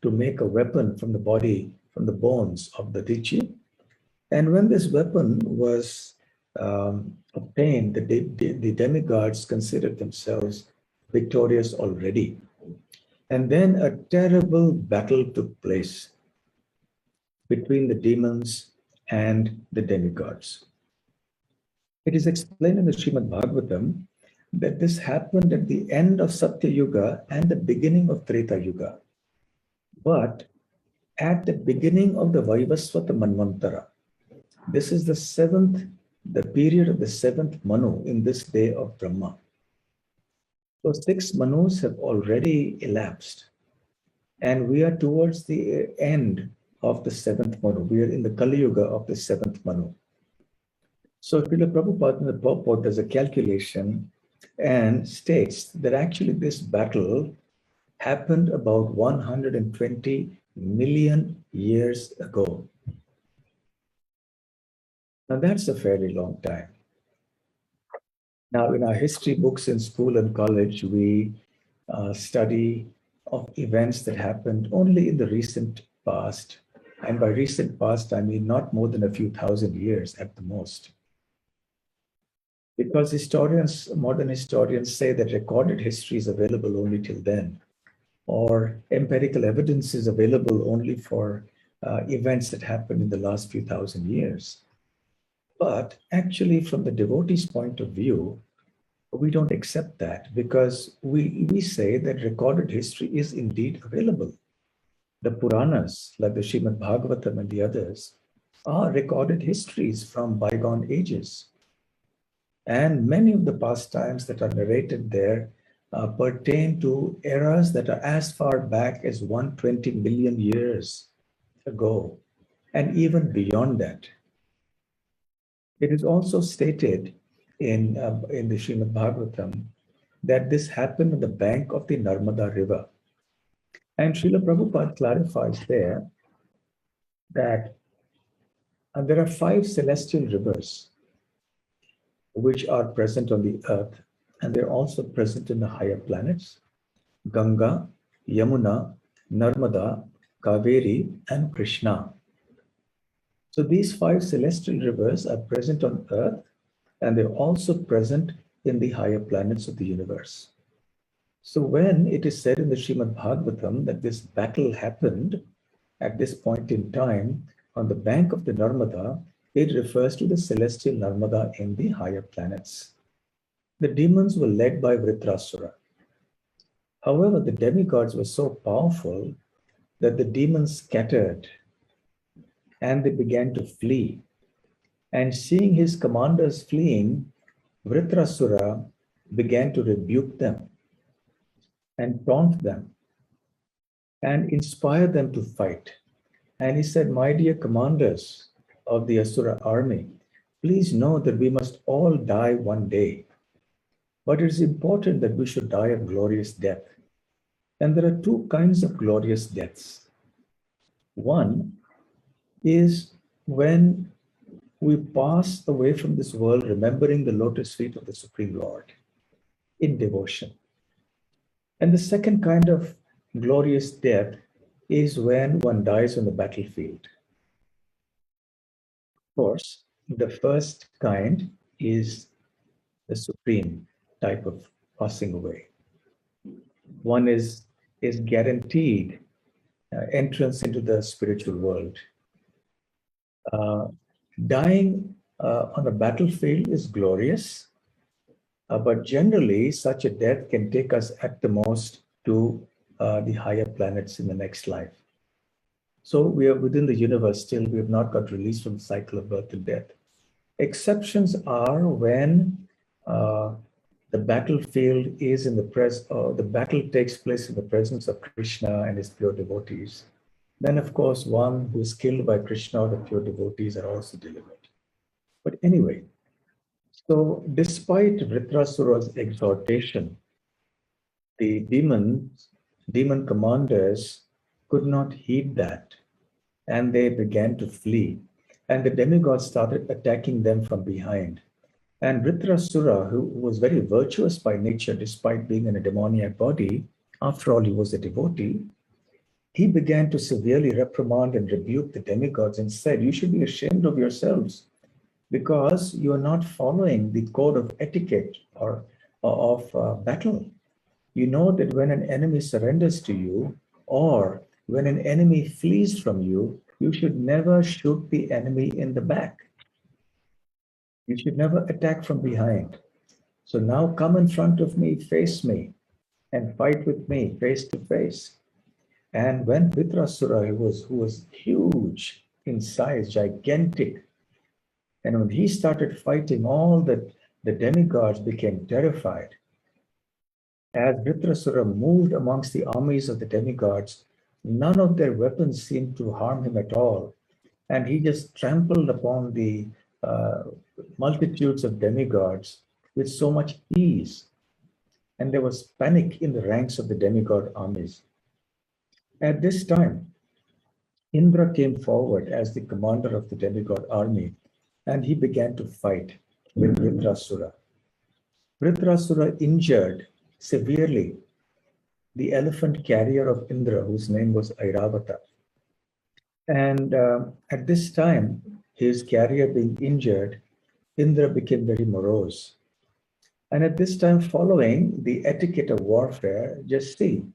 to make a weapon from the body, from the bones of the Dadichi. And when this weapon was obtained, the demigods considered themselves victorious already. And then a terrible battle took place between the demons and the demigods. It is explained in the Srimad Bhagavatam that this happened at the end of Satya Yuga and the beginning of Treta Yuga. But at the beginning of the Vaivasvata Manvantara, this is the period of the seventh Manu in this day of Brahma. So 6 Manus have already elapsed, and we are towards the end of the 7th Manu. We are in the Kali Yuga of the 7th Manu. So Srila Prabhupada in the purport does a calculation and states that actually this battle happened about 120 million years ago. Now that's a fairly long time. Now, in our history books in school and college, we study of events that happened only in the recent past. And by recent past, I mean not more than a few thousand years at the most. Because modern historians say that recorded history is available only till then, or empirical evidence is available only for events that happened in the last few thousand years. But actually, from the devotee's point of view, we don't accept that because we say that recorded history is indeed available. The Puranas, like the Srimad Bhagavatam and the others, are recorded histories from bygone ages. And many of the pastimes that are narrated there pertain to eras that are as far back as 120 million years ago, and even beyond that. It is also stated in the Srimad Bhagavatam that this happened on the bank of the Narmada River. And Srila Prabhupada clarifies there that there are 5 celestial rivers which are present on the earth, and they're also present in the higher planets: Ganga, Yamuna, Narmada, Kaveri, and Krishna. So these 5 celestial rivers are present on earth, and they're also present in the higher planets of the universe. So when it is said in the Srimad Bhagavatam that this battle happened at this point in time on the bank of the Narmada, it refers to the celestial Narmada in the higher planets. The demons were led by Vritrasura. However, the demigods were so powerful that the demons scattered and they began to flee. And seeing his commanders fleeing, Vritrasura began to rebuke them and taunt them and inspire them to fight. And he said, "My dear commanders of the Asura army, please know that we must all die one day. But it is important that we should die a glorious death. And there are 2 kinds of glorious deaths. One is when we pass away from this world remembering the lotus feet of the Supreme Lord in devotion. And the second kind of glorious death is when one dies on the battlefield. Of course, the first kind is the supreme type of passing away. One is guaranteed entrance into the spiritual world. Dying on a battlefield is glorious, but generally such a death can take us at the most to the higher planets in the next life. So we are within the universe still. We have not got released from the cycle of birth and death. Exceptions are when the battlefield is in the battle takes place in the presence of Krishna and his pure devotees. Then, of course, one who is killed by Krishna or the pure devotees are also delivered. But anyway, so despite Vritrasura's exhortation, the demon commanders could not heed that, and they began to flee. And the demigods started attacking them from behind. And Vritrasura, who was very virtuous by nature, despite being in a demoniac body, after all, he was a devotee, he began to severely reprimand and rebuke the demigods and said, "You should be ashamed of yourselves because you are not following the code of etiquette or of battle. You know that when an enemy surrenders to you or when an enemy flees from you, you should never shoot the enemy in the back. You should never attack from behind. So now come in front of me, face me, and fight with me face to face." And when Vritrasura, who was huge in size, gigantic, and when he started fighting, all the demigods became terrified. As Vritrasura moved amongst the armies of the demigods, none of their weapons seemed to harm him at all. And he just trampled upon the multitudes of demigods with so much ease. And there was panic in the ranks of the demigod armies. At this time, Indra came forward as the commander of the demigod army, and he began to fight with Vritrasura. Vritrasura injured severely the elephant carrier of Indra, whose name was Airavata. And at this time, his carrier being injured, Indra became very morose. And at this time, following the etiquette of warfare, just see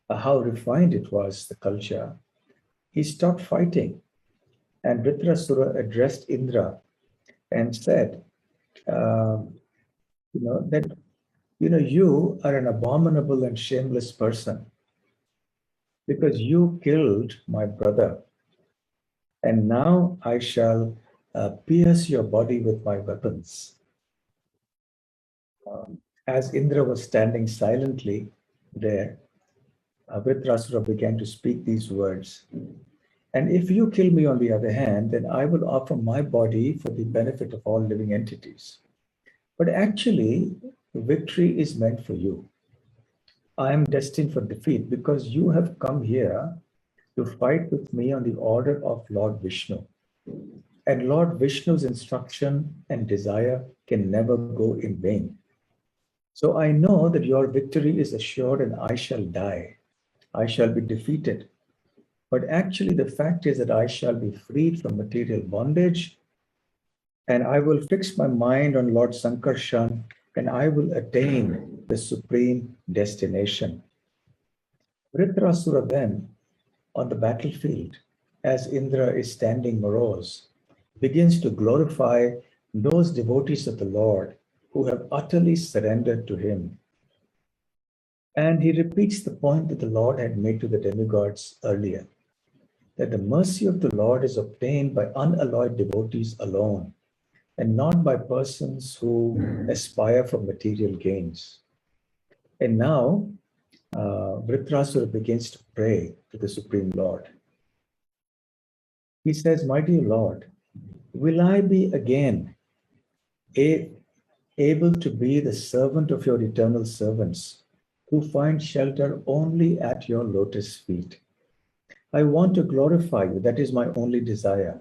how refined it was, the culture. He stopped fighting, and Vritrasura addressed Indra and said, that you are an abominable and shameless person because you killed my brother, and now I shall pierce your body with my weapons. As Indra was standing silently there, Vritrasura began to speak these words. And if you kill me, on the other hand, then I will offer my body for the benefit of all living entities. But actually, victory is meant for you. I am destined for defeat because you have come here to fight with me on the order of Lord Vishnu. And Lord Vishnu's instruction and desire can never go in vain. So I know that your victory is assured and I shall die. I shall be defeated. But actually, the fact is that I shall be freed from material bondage, and I will fix my mind on Lord Sankarshan, and I will attain the supreme destination. Vritrasura then, on the battlefield, as Indra is standing morose, begins to glorify those devotees of the Lord who have utterly surrendered to him. And he repeats the point that the Lord had made to the demigods earlier, that the mercy of the Lord is obtained by unalloyed devotees alone, and not by persons who aspire for material gains. And now, Vritrasura begins to pray to the Supreme Lord. He says, my dear Lord, will I be again able to be the servant of your eternal servants who find shelter only at your lotus feet? I want to glorify you. That is my only desire.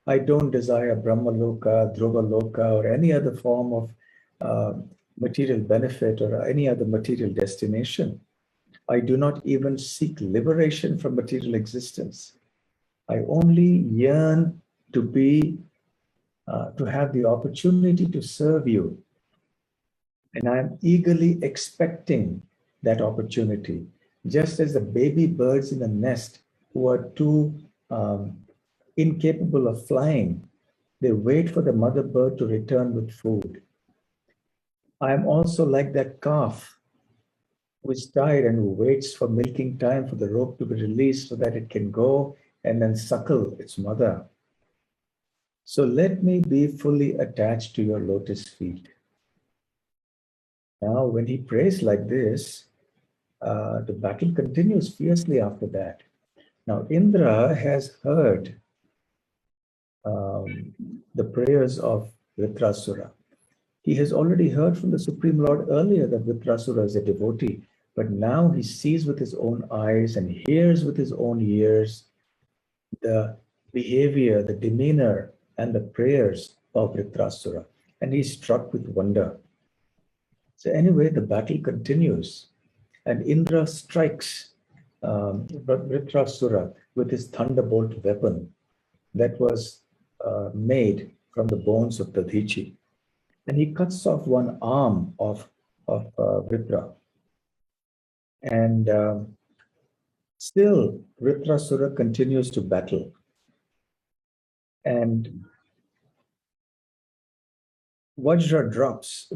I don't desire Brahmaloka, Dhruvaloka, or any other form of material benefit or any other material destination. I do not even seek liberation from material existence. I only yearn to have the opportunity to serve you. And I'm eagerly expecting that opportunity, just as the baby birds in a nest who are too incapable of flying, they wait for the mother bird to return with food. I am also like that calf who is tired and who waits for milking time for the rope to be released so that it can go and then suckle its mother. So let me be fully attached to your lotus feet. Now, when he prays like this, the battle continues fiercely after that. Now, Indra has heard the prayers of Vritrasura. He has already heard from the Supreme Lord earlier that Vritrasura is a devotee, but now he sees with his own eyes and hears with his own ears the behavior, the demeanor, and the prayers of Vritrasura, and he's struck with wonder. So anyway, the battle continues, and Indra strikes Vritrasura with his thunderbolt weapon that was made from the bones of Dadichi. And he cuts off one arm of Vritra. And still, Vritrasura continues to battle. And Vajra drops.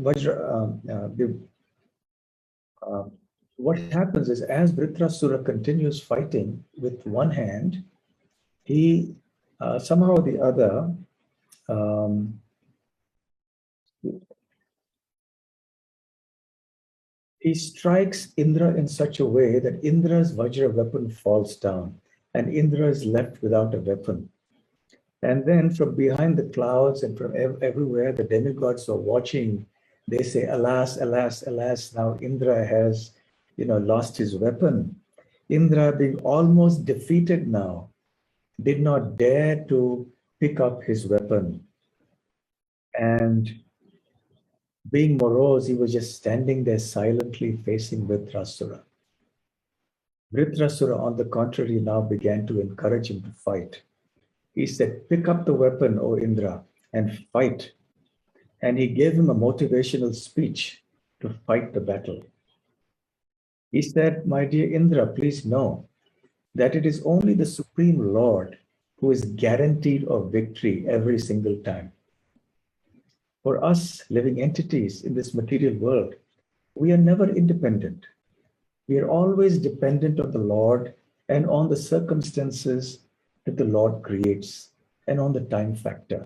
What happens is, as Vritrasura continues fighting with one hand, he somehow or the other he strikes Indra in such a way that Indra's Vajra weapon falls down and Indra is left without a weapon. And then from behind the clouds and from everywhere, the demigods are watching. They say, alas, alas, alas, now Indra has, lost his weapon. Indra, being almost defeated now, did not dare to pick up his weapon. And Being morose, he was just standing there silently facing Vritrasura. Vritrasura, on the contrary, now began to encourage him to fight. He said, "Pick up the weapon, O Indra, and fight." And he gave him a motivational speech to fight the battle. He said, "My dear Indra, please know that it is only the Supreme Lord who is guaranteed of victory every single time. For us living entities in this material world, we are never independent. We are always dependent on the Lord and on the circumstances that the Lord creates and on the time factor.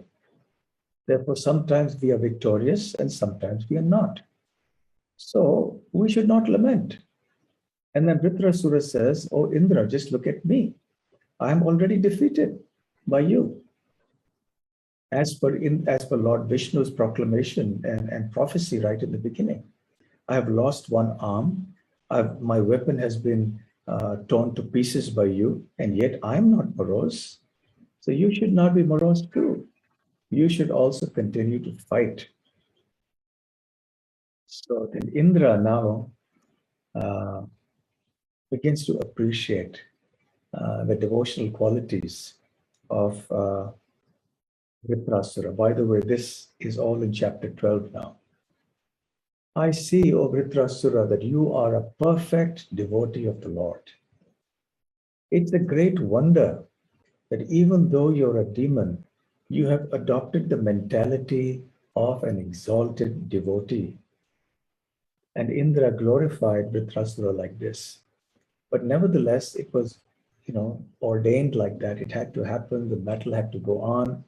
Therefore, sometimes we are victorious and sometimes we are not. So we should not lament." And then Vritrasura says, "Oh Indra, just look at me. I am already defeated by you." As per Lord Vishnu's proclamation and prophecy right in the beginning, I have lost one arm. My weapon has been torn to pieces by you, and yet I'm not morose. So you should not be morose too. You should also continue to fight. So then Indra now begins to appreciate the devotional qualities of Vritrasura. By the way, this is all in chapter 12 now. "I see, O Vritrasura, that you are a perfect devotee of the Lord. It's a great wonder that even though you're a demon, you have adopted the mentality of an exalted devotee." And Indra glorified Vritrasura like this. But nevertheless, it was, ordained like that. It had to happen. The battle had to go on.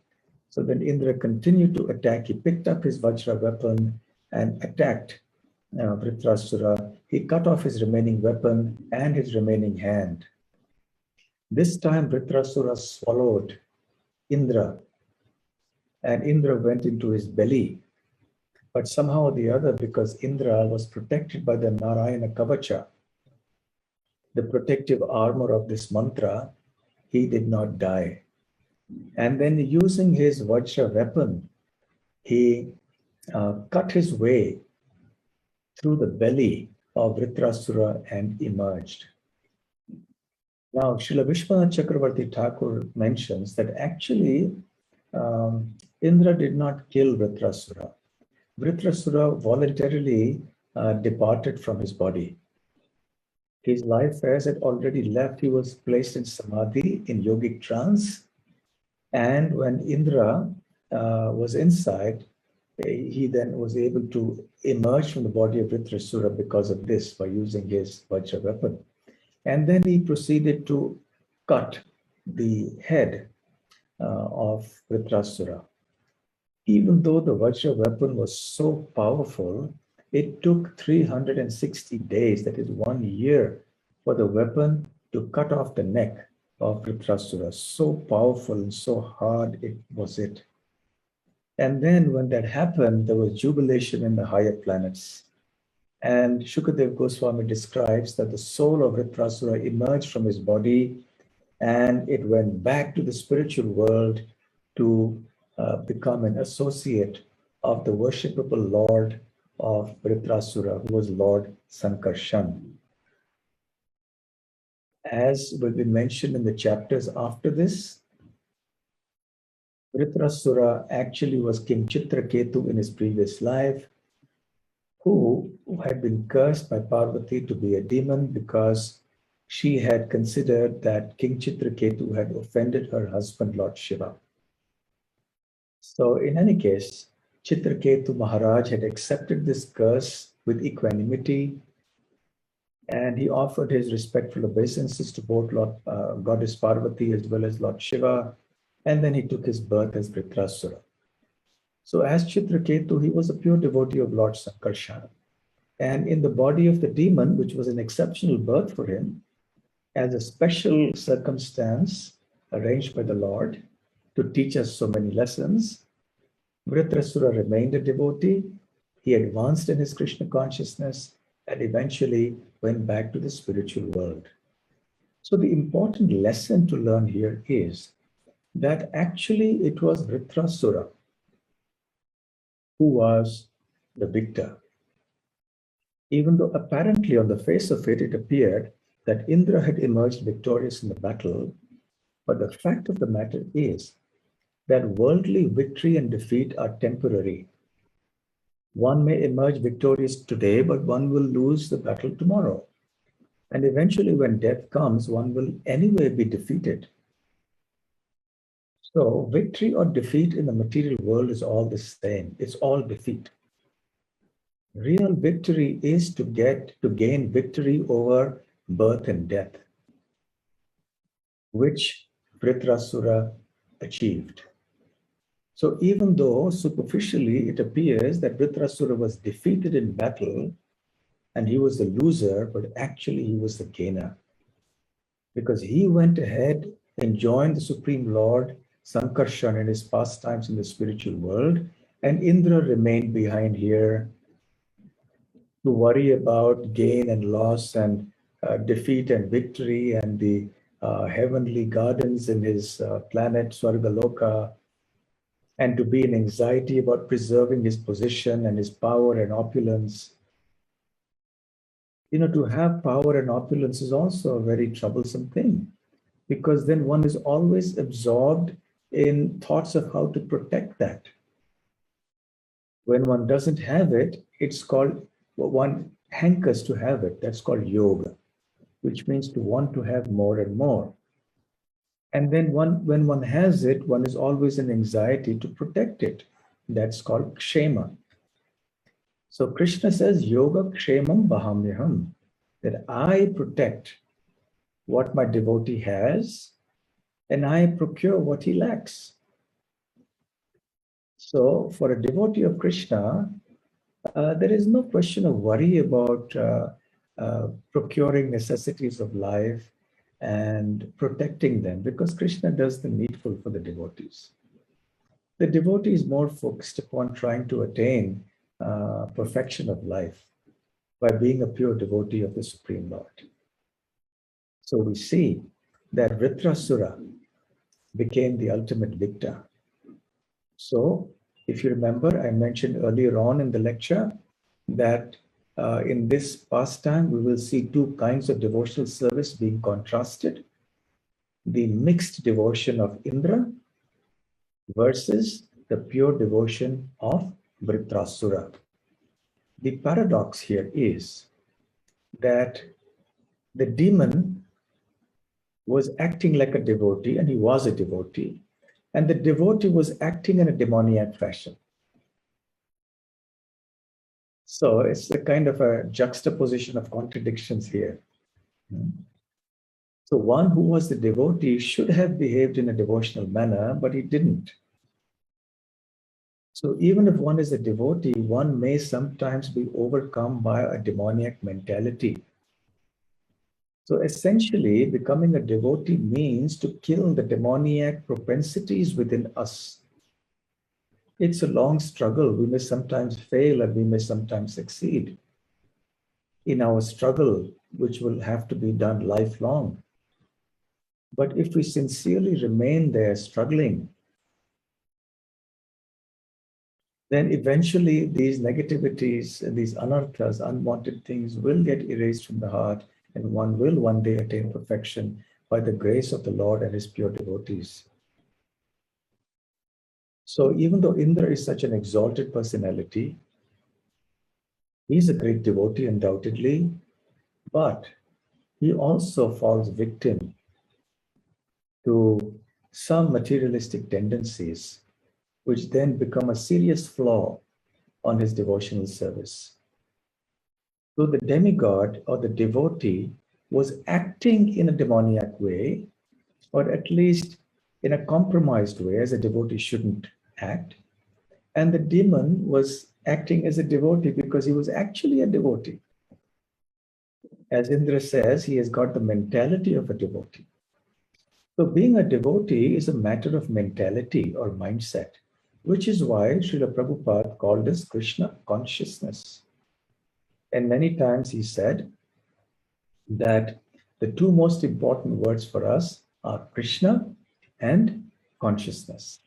So then Indra continued to attack. He picked up his Vajra weapon and attacked Vritrasura. He cut off his remaining weapon and his remaining hand. This time Vritrasura swallowed Indra, and Indra went into his belly. But somehow or the other, because Indra was protected by the Narayana Kavacha, the protective armor of this mantra, he did not die. And then using his Vajra weapon, he cut his way through the belly of Vritrasura and emerged. Now, Srila Vishwanath Chakravarti Thakur mentions that actually Indra did not kill Vritrasura. Vritrasura voluntarily departed from his body. His life force had already left. He was placed in samadhi, in yogic trance. And when Indra was inside, he then was able to emerge from the body of Vritrasura because of this, by using his Vajra weapon. And then he proceeded to cut the head of Vritrasura. Even though the Vajra weapon was so powerful, it took 360 days, that is 1 year, for the weapon to cut off the neck of Vritrasura. So powerful and so hard it was it. And then when that happened, there was jubilation in the higher planets. And Shukadev Goswami describes that the soul of Vritrasura emerged from his body and it went back to the spiritual world to become an associate of the worshipable Lord of Vritrasura, who was Lord Sankarshan. As will be mentioned in the chapters after this, Vritrasura actually was King Chitraketu in his previous life, who had been cursed by Parvati to be a demon because she had considered that King Chitraketu had offended her husband, Lord Shiva. So in any case, Chitraketu Maharaj had accepted this curse with equanimity, and he offered his respectful obeisances to both Goddess Parvati as well as Lord Shiva, and then he took his birth as Vritrasura. So as Chitraketu, he was a pure devotee of Lord Sankarshan. And in the body of the demon, which was an exceptional birth for him, as a special circumstance arranged by the Lord to teach us so many lessons, Vritrasura remained a devotee. He advanced in his Krishna consciousness and eventually went back to the spiritual world. So the important lesson to learn here is that actually it was Vritrasura who was the victor. Even though apparently on the face of it, it appeared that Indra had emerged victorious in the battle, but the fact of the matter is that worldly victory and defeat are temporary. One may emerge victorious today, but one will lose the battle tomorrow. And eventually, when death comes, one will anyway be defeated. So, victory or defeat in the material world is all the same. It's all defeat. Real victory is to gain victory over birth and death, which Vritrasura achieved. So even though superficially it appears that Vritrasura was defeated in battle and he was the loser, but actually he was the gainer. Because he went ahead and joined the Supreme Lord Sankarshan in his pastimes in the spiritual world, and Indra remained behind here to worry about gain and loss and defeat and victory and the heavenly gardens in his planet Swargaloka, and to be in anxiety about preserving his position and his power and opulence. To have power and opulence is also a very troublesome thing, because then one is always absorbed in thoughts of how to protect that. When one doesn't have it, it's called, one hankers to have it. That's called yoga, which means to want to have more and more. And then when one has it, one is always in anxiety to protect it. That's called kshema. So Krishna says, yoga kshemam bahamyaham, that I protect what my devotee has and I procure what he lacks. So for a devotee of Krishna, there is no question of worry about procuring necessities of life and protecting them, because Krishna does the needful for the devotees. The devotee is more focused upon trying to attain perfection of life by being a pure devotee of the Supreme Lord. So we see that Vritrasura became the ultimate victor. So if you remember, I mentioned earlier on in the lecture that in this pastime, we will see two kinds of devotional service being contrasted. The mixed devotion of Indra versus the pure devotion of Vritrasura. The paradox here is that the demon was acting like a devotee, and he was a devotee, and the devotee was acting in a demoniac fashion. So it's a kind of a juxtaposition of contradictions here. So one who was the devotee should have behaved in a devotional manner, but he didn't. So even if one is a devotee, one may sometimes be overcome by a demoniac mentality. So essentially, becoming a devotee means to kill the demoniac propensities within us. It's a long struggle. We may sometimes fail and we may sometimes succeed in our struggle, which will have to be done lifelong. But if we sincerely remain there struggling, then eventually these negativities, these anarthas, unwanted things will get erased from the heart, and one will one day attain perfection by the grace of the Lord and his pure devotees. So even though Indra is such an exalted personality, he's a great devotee undoubtedly, but he also falls victim to some materialistic tendencies, which then become a serious flaw on his devotional service. So the demigod or the devotee was acting in a demoniac way, or at least in a compromised way, as a devotee shouldn't act. And the demon was acting as a devotee because he was actually a devotee. As Indra says, he has got the mentality of a devotee. So being a devotee is a matter of mentality or mindset, which is why Srila Prabhupada called this Krishna consciousness. And many times he said that the two most important words for us are Krishna and consciousness.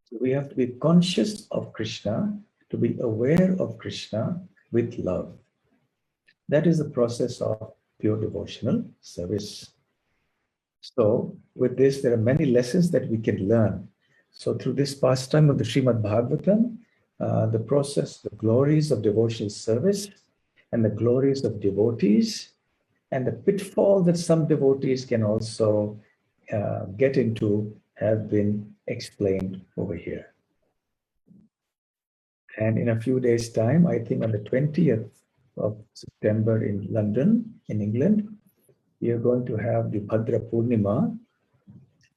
So we have to be conscious of Krishna to be aware of Krishna with love. That is the process of pure devotional service. So with this, there are many lessons that we can learn. So through this pastime of the Srimad Bhagavatam, the process, the glories of devotional service, and the glories of devotees, and the pitfall that some devotees can also get into have been explained over here. And in a few days' time, I think on the 20th of September in London, in England, we are going to have the Bhadra Purnima.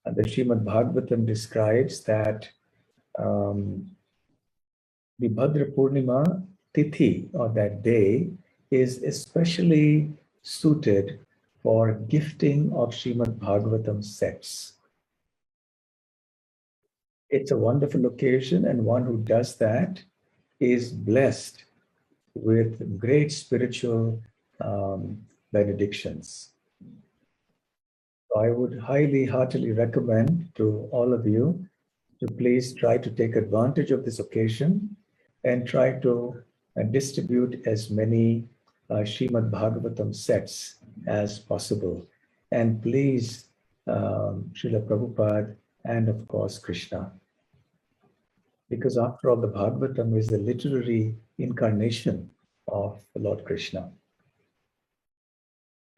The Srimad Bhagavatam describes that the Bhadra Purnima Tithi, or that day, is especially suited for gifting of Srimad Bhagavatam sets. It's a wonderful occasion, and one who does that is blessed with great spiritual benedictions. So I would heartily recommend to all of you to please try to take advantage of this occasion and try to distribute as many Srimad Bhagavatam sets as possible. And please, Srila Prabhupada and of course Krishna. Because after all, the Bhagavatam is the literary incarnation of the Lord Krishna.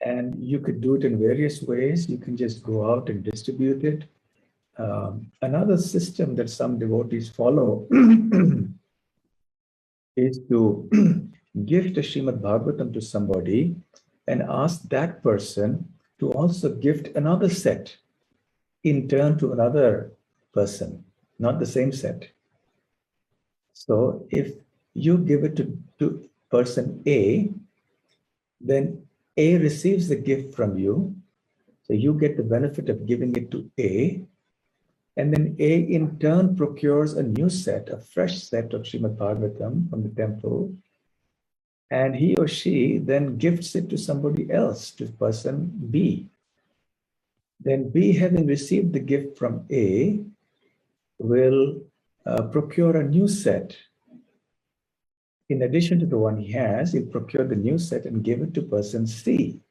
And you could do it in various ways. You can just go out and distribute it. Another system that some devotees follow is to gift a Srimad Bhagavatam to somebody and ask that person to also gift another set in turn to another person, not the same set. So if you give it to person A, then A receives the gift from you. So you get the benefit of giving it to A. And then A in turn procures a new set, a fresh set of Srimad Bhagavatam from the temple. And he or she then gifts it to somebody else, to person B. Then B, having received the gift from A, will procure a new set. In addition to the one he has, he'll procure the new set and give it to person C.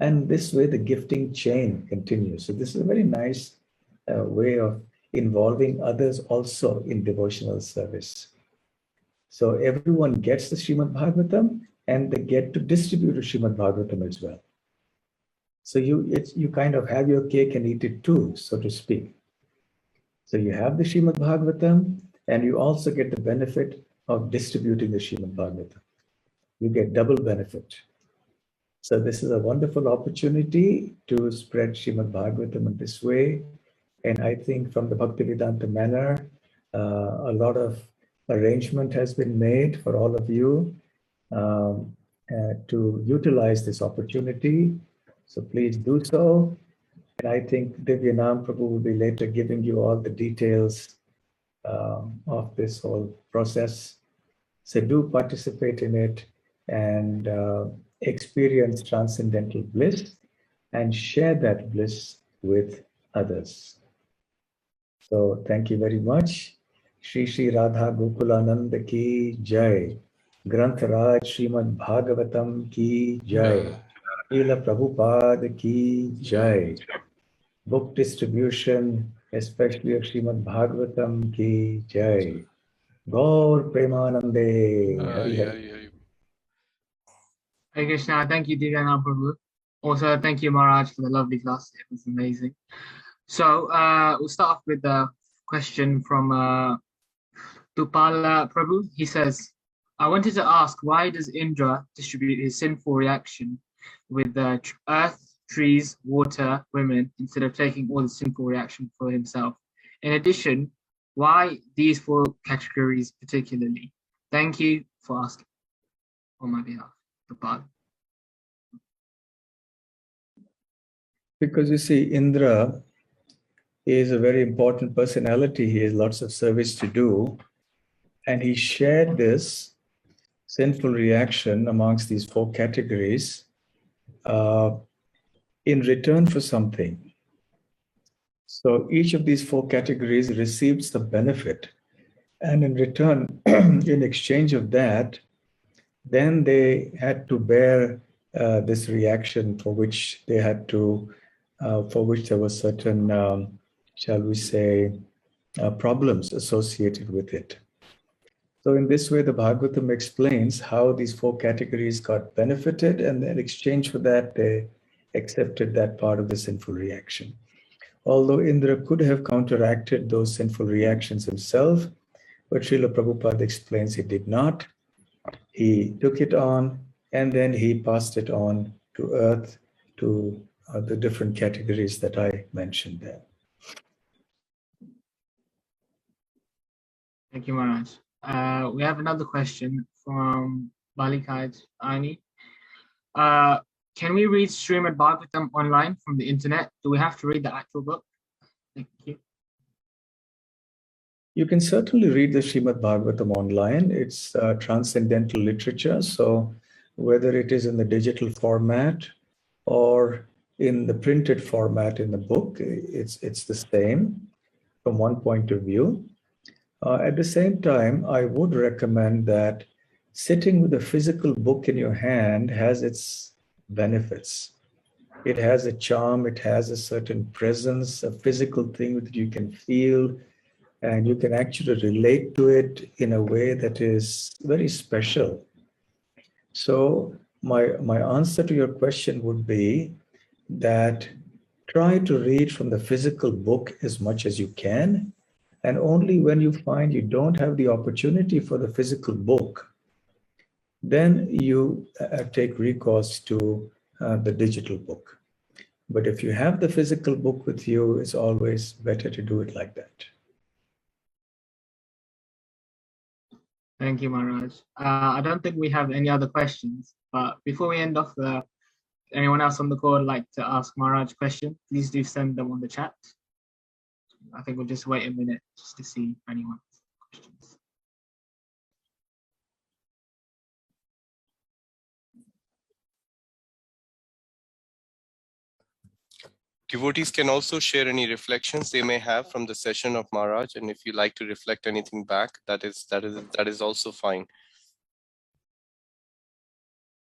And this way the gifting chain continues. So this is a very nice way of involving others also in devotional service. So everyone gets the Srimad Bhagavatam and they get to distribute the Srimad Bhagavatam as well. So you kind of have your cake and eat it too, so to speak. So you have the Srimad Bhagavatam and you also get the benefit of distributing the Srimad Bhagavatam. You get double benefit. So this is a wonderful opportunity to spread Srimad Bhagavatam in this way. And I think from the Bhaktivedanta Manor, a lot of arrangement has been made for all of you to utilize this opportunity. So please do so. And I think Divyanam Prabhu will be later giving you all the details of this whole process. So do participate in it and experience transcendental bliss and share that bliss with others. So thank you very much. Shri Shri Radha Gokulananda ki jai. Grantharaj Srimad Bhagavatam ki jai. Srila Prabhupada ki jai. Book distribution, especially of Srimad Bhagavatam ki jai. Gaur Premanande. Hari Hari. Hare Krishna. Thank you, Divyana Prabhu. Also, thank you, Maharaj, for the lovely class. It was amazing. So we'll start off with a question from Tupala Prabhu. He says, I wanted to ask, why does Indra distribute his sinful reaction with the earth, trees, water, women, instead of taking all the sinful reaction for himself? In addition, why these four categories particularly? Thank you for asking on my behalf. Tupala. Because you see, Indra is a very important personality. He has lots of service to do. And he shared this sinful reaction amongst these four categories in return for something. So each of these four categories receives the benefit And in return, in exchange of that, then they had to bear this reaction for which they had to, for which there were certain, shall we say, problems associated with it. So in this way, the Bhagavatam explains how these four categories got benefited, and in exchange for that, they accepted that part of the sinful reaction. Although Indra could have counteracted those sinful reactions himself, but Srila Prabhupada explains he did not. He took it on, and then he passed it on to earth, to the different categories that I mentioned there. Thank you, Maharaj. We have another question from Balikaj Ani. Can we read Srimad Bhagavatam online from the internet? Do we have to read the actual book? Thank you. You can certainly read the Srimad Bhagavatam online. It's transcendental literature. So whether it is in the digital format or in the printed format in the book, it's the same from one point of view. At the same time, I would recommend that sitting with a physical book in your hand has its benefits. It has a charm, it has a certain presence, a physical thing that you can feel, and you can actually relate to it in a way that is very special. So my answer to your question would be that try to read from the physical book as much as you can, and only when you find you don't have the opportunity for the physical book, then you take recourse to the digital book. But if you have the physical book with you, it's always better to do it like that. Thank you, Maharaj. I don't think we have any other questions, but before we end off, anyone else on the call would like to ask Maharaj a question, please do send them on the chat. I think we'll just wait a minute just to see if anyone has questions. Devotees can also share any reflections they may have from the session of Maharaj, and if you like to reflect anything back, that is also fine.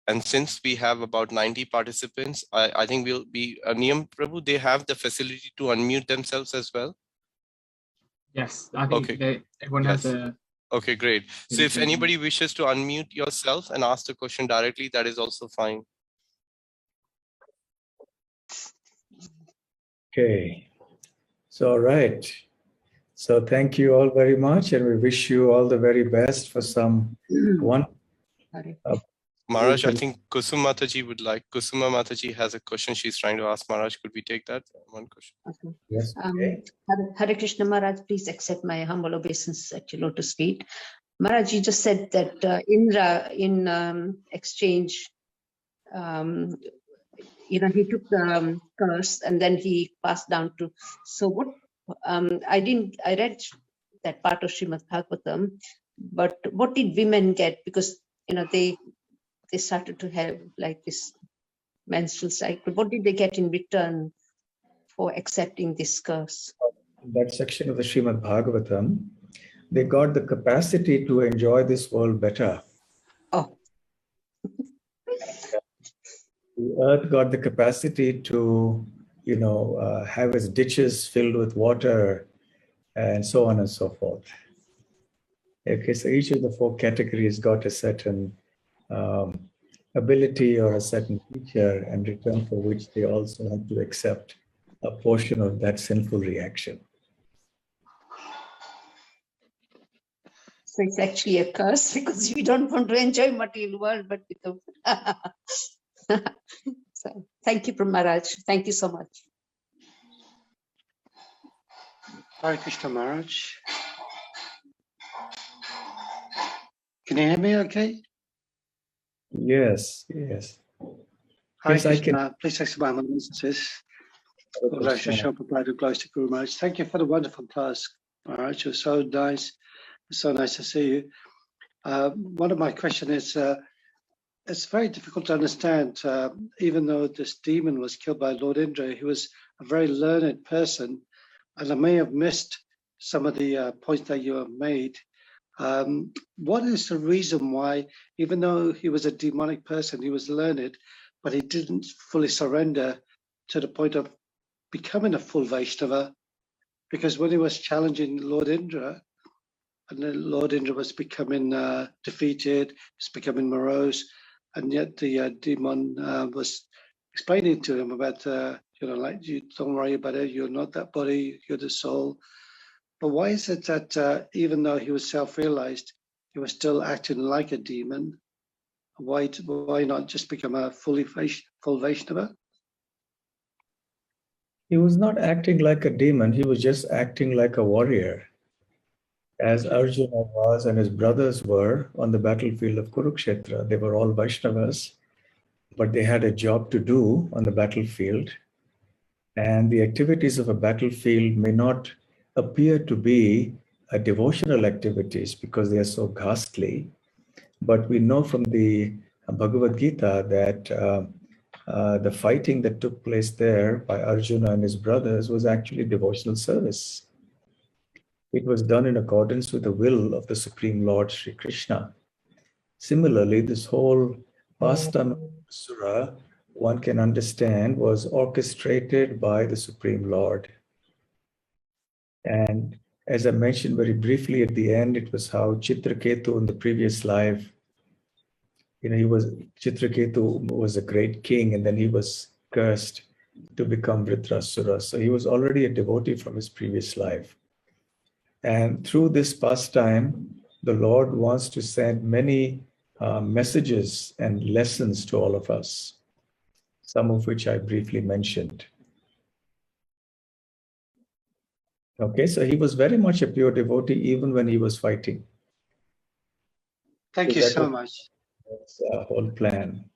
And since we have about 90 participants, I think we'll be Niyam Prabhu, they have the facility to unmute themselves as well. Yes, I think okay. Everyone has a... Okay, great. So if anybody wishes to unmute yourself and ask the question directly, that is also fine. Okay. So, all right. So thank you all very much, and we wish you all the very best for some one. Maharaj, I think Kusuma Mataji has a question she's trying to ask Maharaj. Could we take that one question? Okay. Yes. Okay. Hare Krishna Maharaj, please accept my humble obeisance at your lotus feet. Maharaj, you just said that Indra in exchange, he took the curse and then he passed down to. So what? I read that part of Srimad Bhagavatam, but what did women get? Because they started to have like this menstrual cycle. What did they get in return for accepting this curse? That section of the Srimad Bhagavatam, they got the capacity to enjoy this world better. Oh. The earth got the capacity to, have its ditches filled with water and so on and so forth. Okay, so each of the four categories got a certain ability or a certain feature, in return for which they also have to accept a portion of that sinful reaction. So it's actually a curse because you don't want to enjoy material world, but become. So, thank you, Maharaj. Thank you so much. Hare Krishna Maharaj. Can you hear me okay? Yes, yes. Hare Yes, Krishna, please accept my messages. Guru Maharaj. Thank you for the wonderful class, Maharaj. It was so nice. It's so nice to see you. One of my questions is, it's very difficult to understand, even though this demon was killed by Lord Indra, he was a very learned person, and I may have missed some of the points that you have made. What is the reason why, even though he was a demonic person, he was learned, but he didn't fully surrender to the point of becoming a full Vaishnava? Because when he was challenging Lord Indra, and then Lord Indra was becoming defeated, was becoming morose, and yet the demon was explaining to him about, like, you don't worry about it, you're not that body, you're the soul. But why is it that even though he was self-realized, he was still acting like a demon? Why not just become a full Vaishnava? He was not acting like a demon, he was just acting like a warrior. As Arjuna was and his brothers were on the battlefield of Kurukshetra. They were all Vaishnavas, but they had a job to do on the battlefield. And the activities of a battlefield may not appear to be devotional activities because they are so ghastly. But we know from the Bhagavad Gita that the fighting that took place there by Arjuna and his brothers was actually devotional service. It was done in accordance with the will of the Supreme Lord Sri Krishna. Similarly, this whole pastime of Vritrasura, one can understand, was orchestrated by the Supreme Lord. And as I mentioned very briefly at the end, it was how Chitraketu in the previous life, Chitraketu was a great king, and then he was cursed to become Vritrasura. So he was already a devotee from his previous life. And through this pastime, the Lord wants to send many messages and lessons to all of us, some of which I briefly mentioned. Okay, so he was very much a pure devotee even when he was fighting. Thank you so much. That's the whole plan.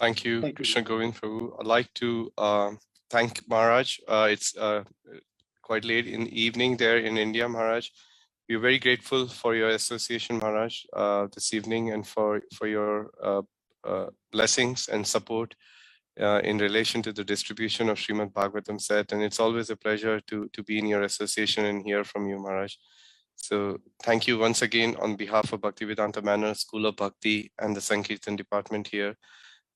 Thank you, Krishna Govind Prabhu. I'd like to thank Maharaj. It's quite late in the evening there in India, Maharaj. We're very grateful for your association, Maharaj, this evening, and for your blessings and support in relation to the distribution of Srimad Bhagavatam set. And it's always a pleasure to be in your association and hear from you, Maharaj. So thank you once again on behalf of Bhaktivedanta Manor, School of Bhakti, and the Sankirtan department here.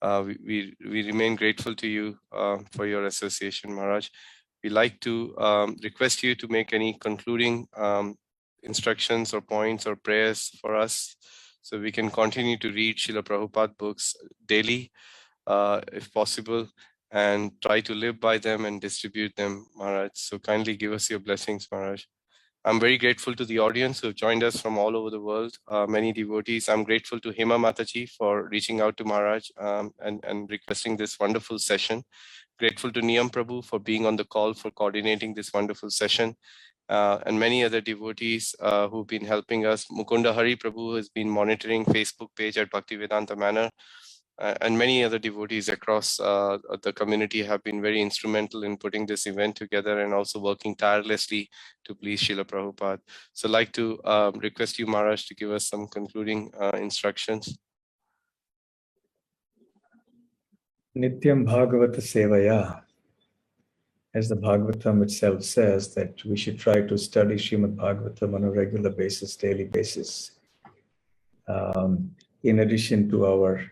We remain grateful to you for your association, Maharaj. We'd like to request you to make any concluding instructions or points or prayers for us so we can continue to read Srila Prabhupada books daily, if possible, and try to live by them and distribute them, Maharaj. So kindly give us your blessings, Maharaj. I'm very grateful to the audience who have joined us from all over the world, many devotees. I'm grateful to Hema Mataji for reaching out to Maharaj and requesting this wonderful session. Grateful to Niyam Prabhu for being on the call for coordinating this wonderful session. And many other devotees who've been helping us. Mukunda Hari Prabhu has been monitoring Facebook page at Bhaktivedanta Manor. And many other devotees across the community have been very instrumental in putting this event together and also working tirelessly to please Srila Prabhupada. So I'd like to request you, Maharaj, to give us some concluding instructions. Nityam Bhagavata Sevaya. As the Bhagavatam itself says, that we should try to study Srimad Bhagavatam on a regular basis, daily basis, in addition to our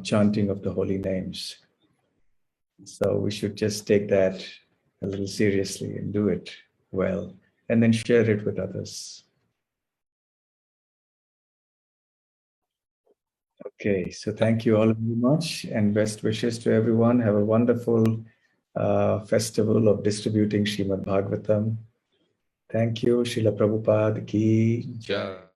chanting of the holy names. So we should just take that a little seriously and do it well, and then share it with others. Okay, so thank you all very much, and best wishes to everyone. Have a wonderful festival of distributing Srimad Bhagavatam. Thank you, Srila Prabhupada ki Jai.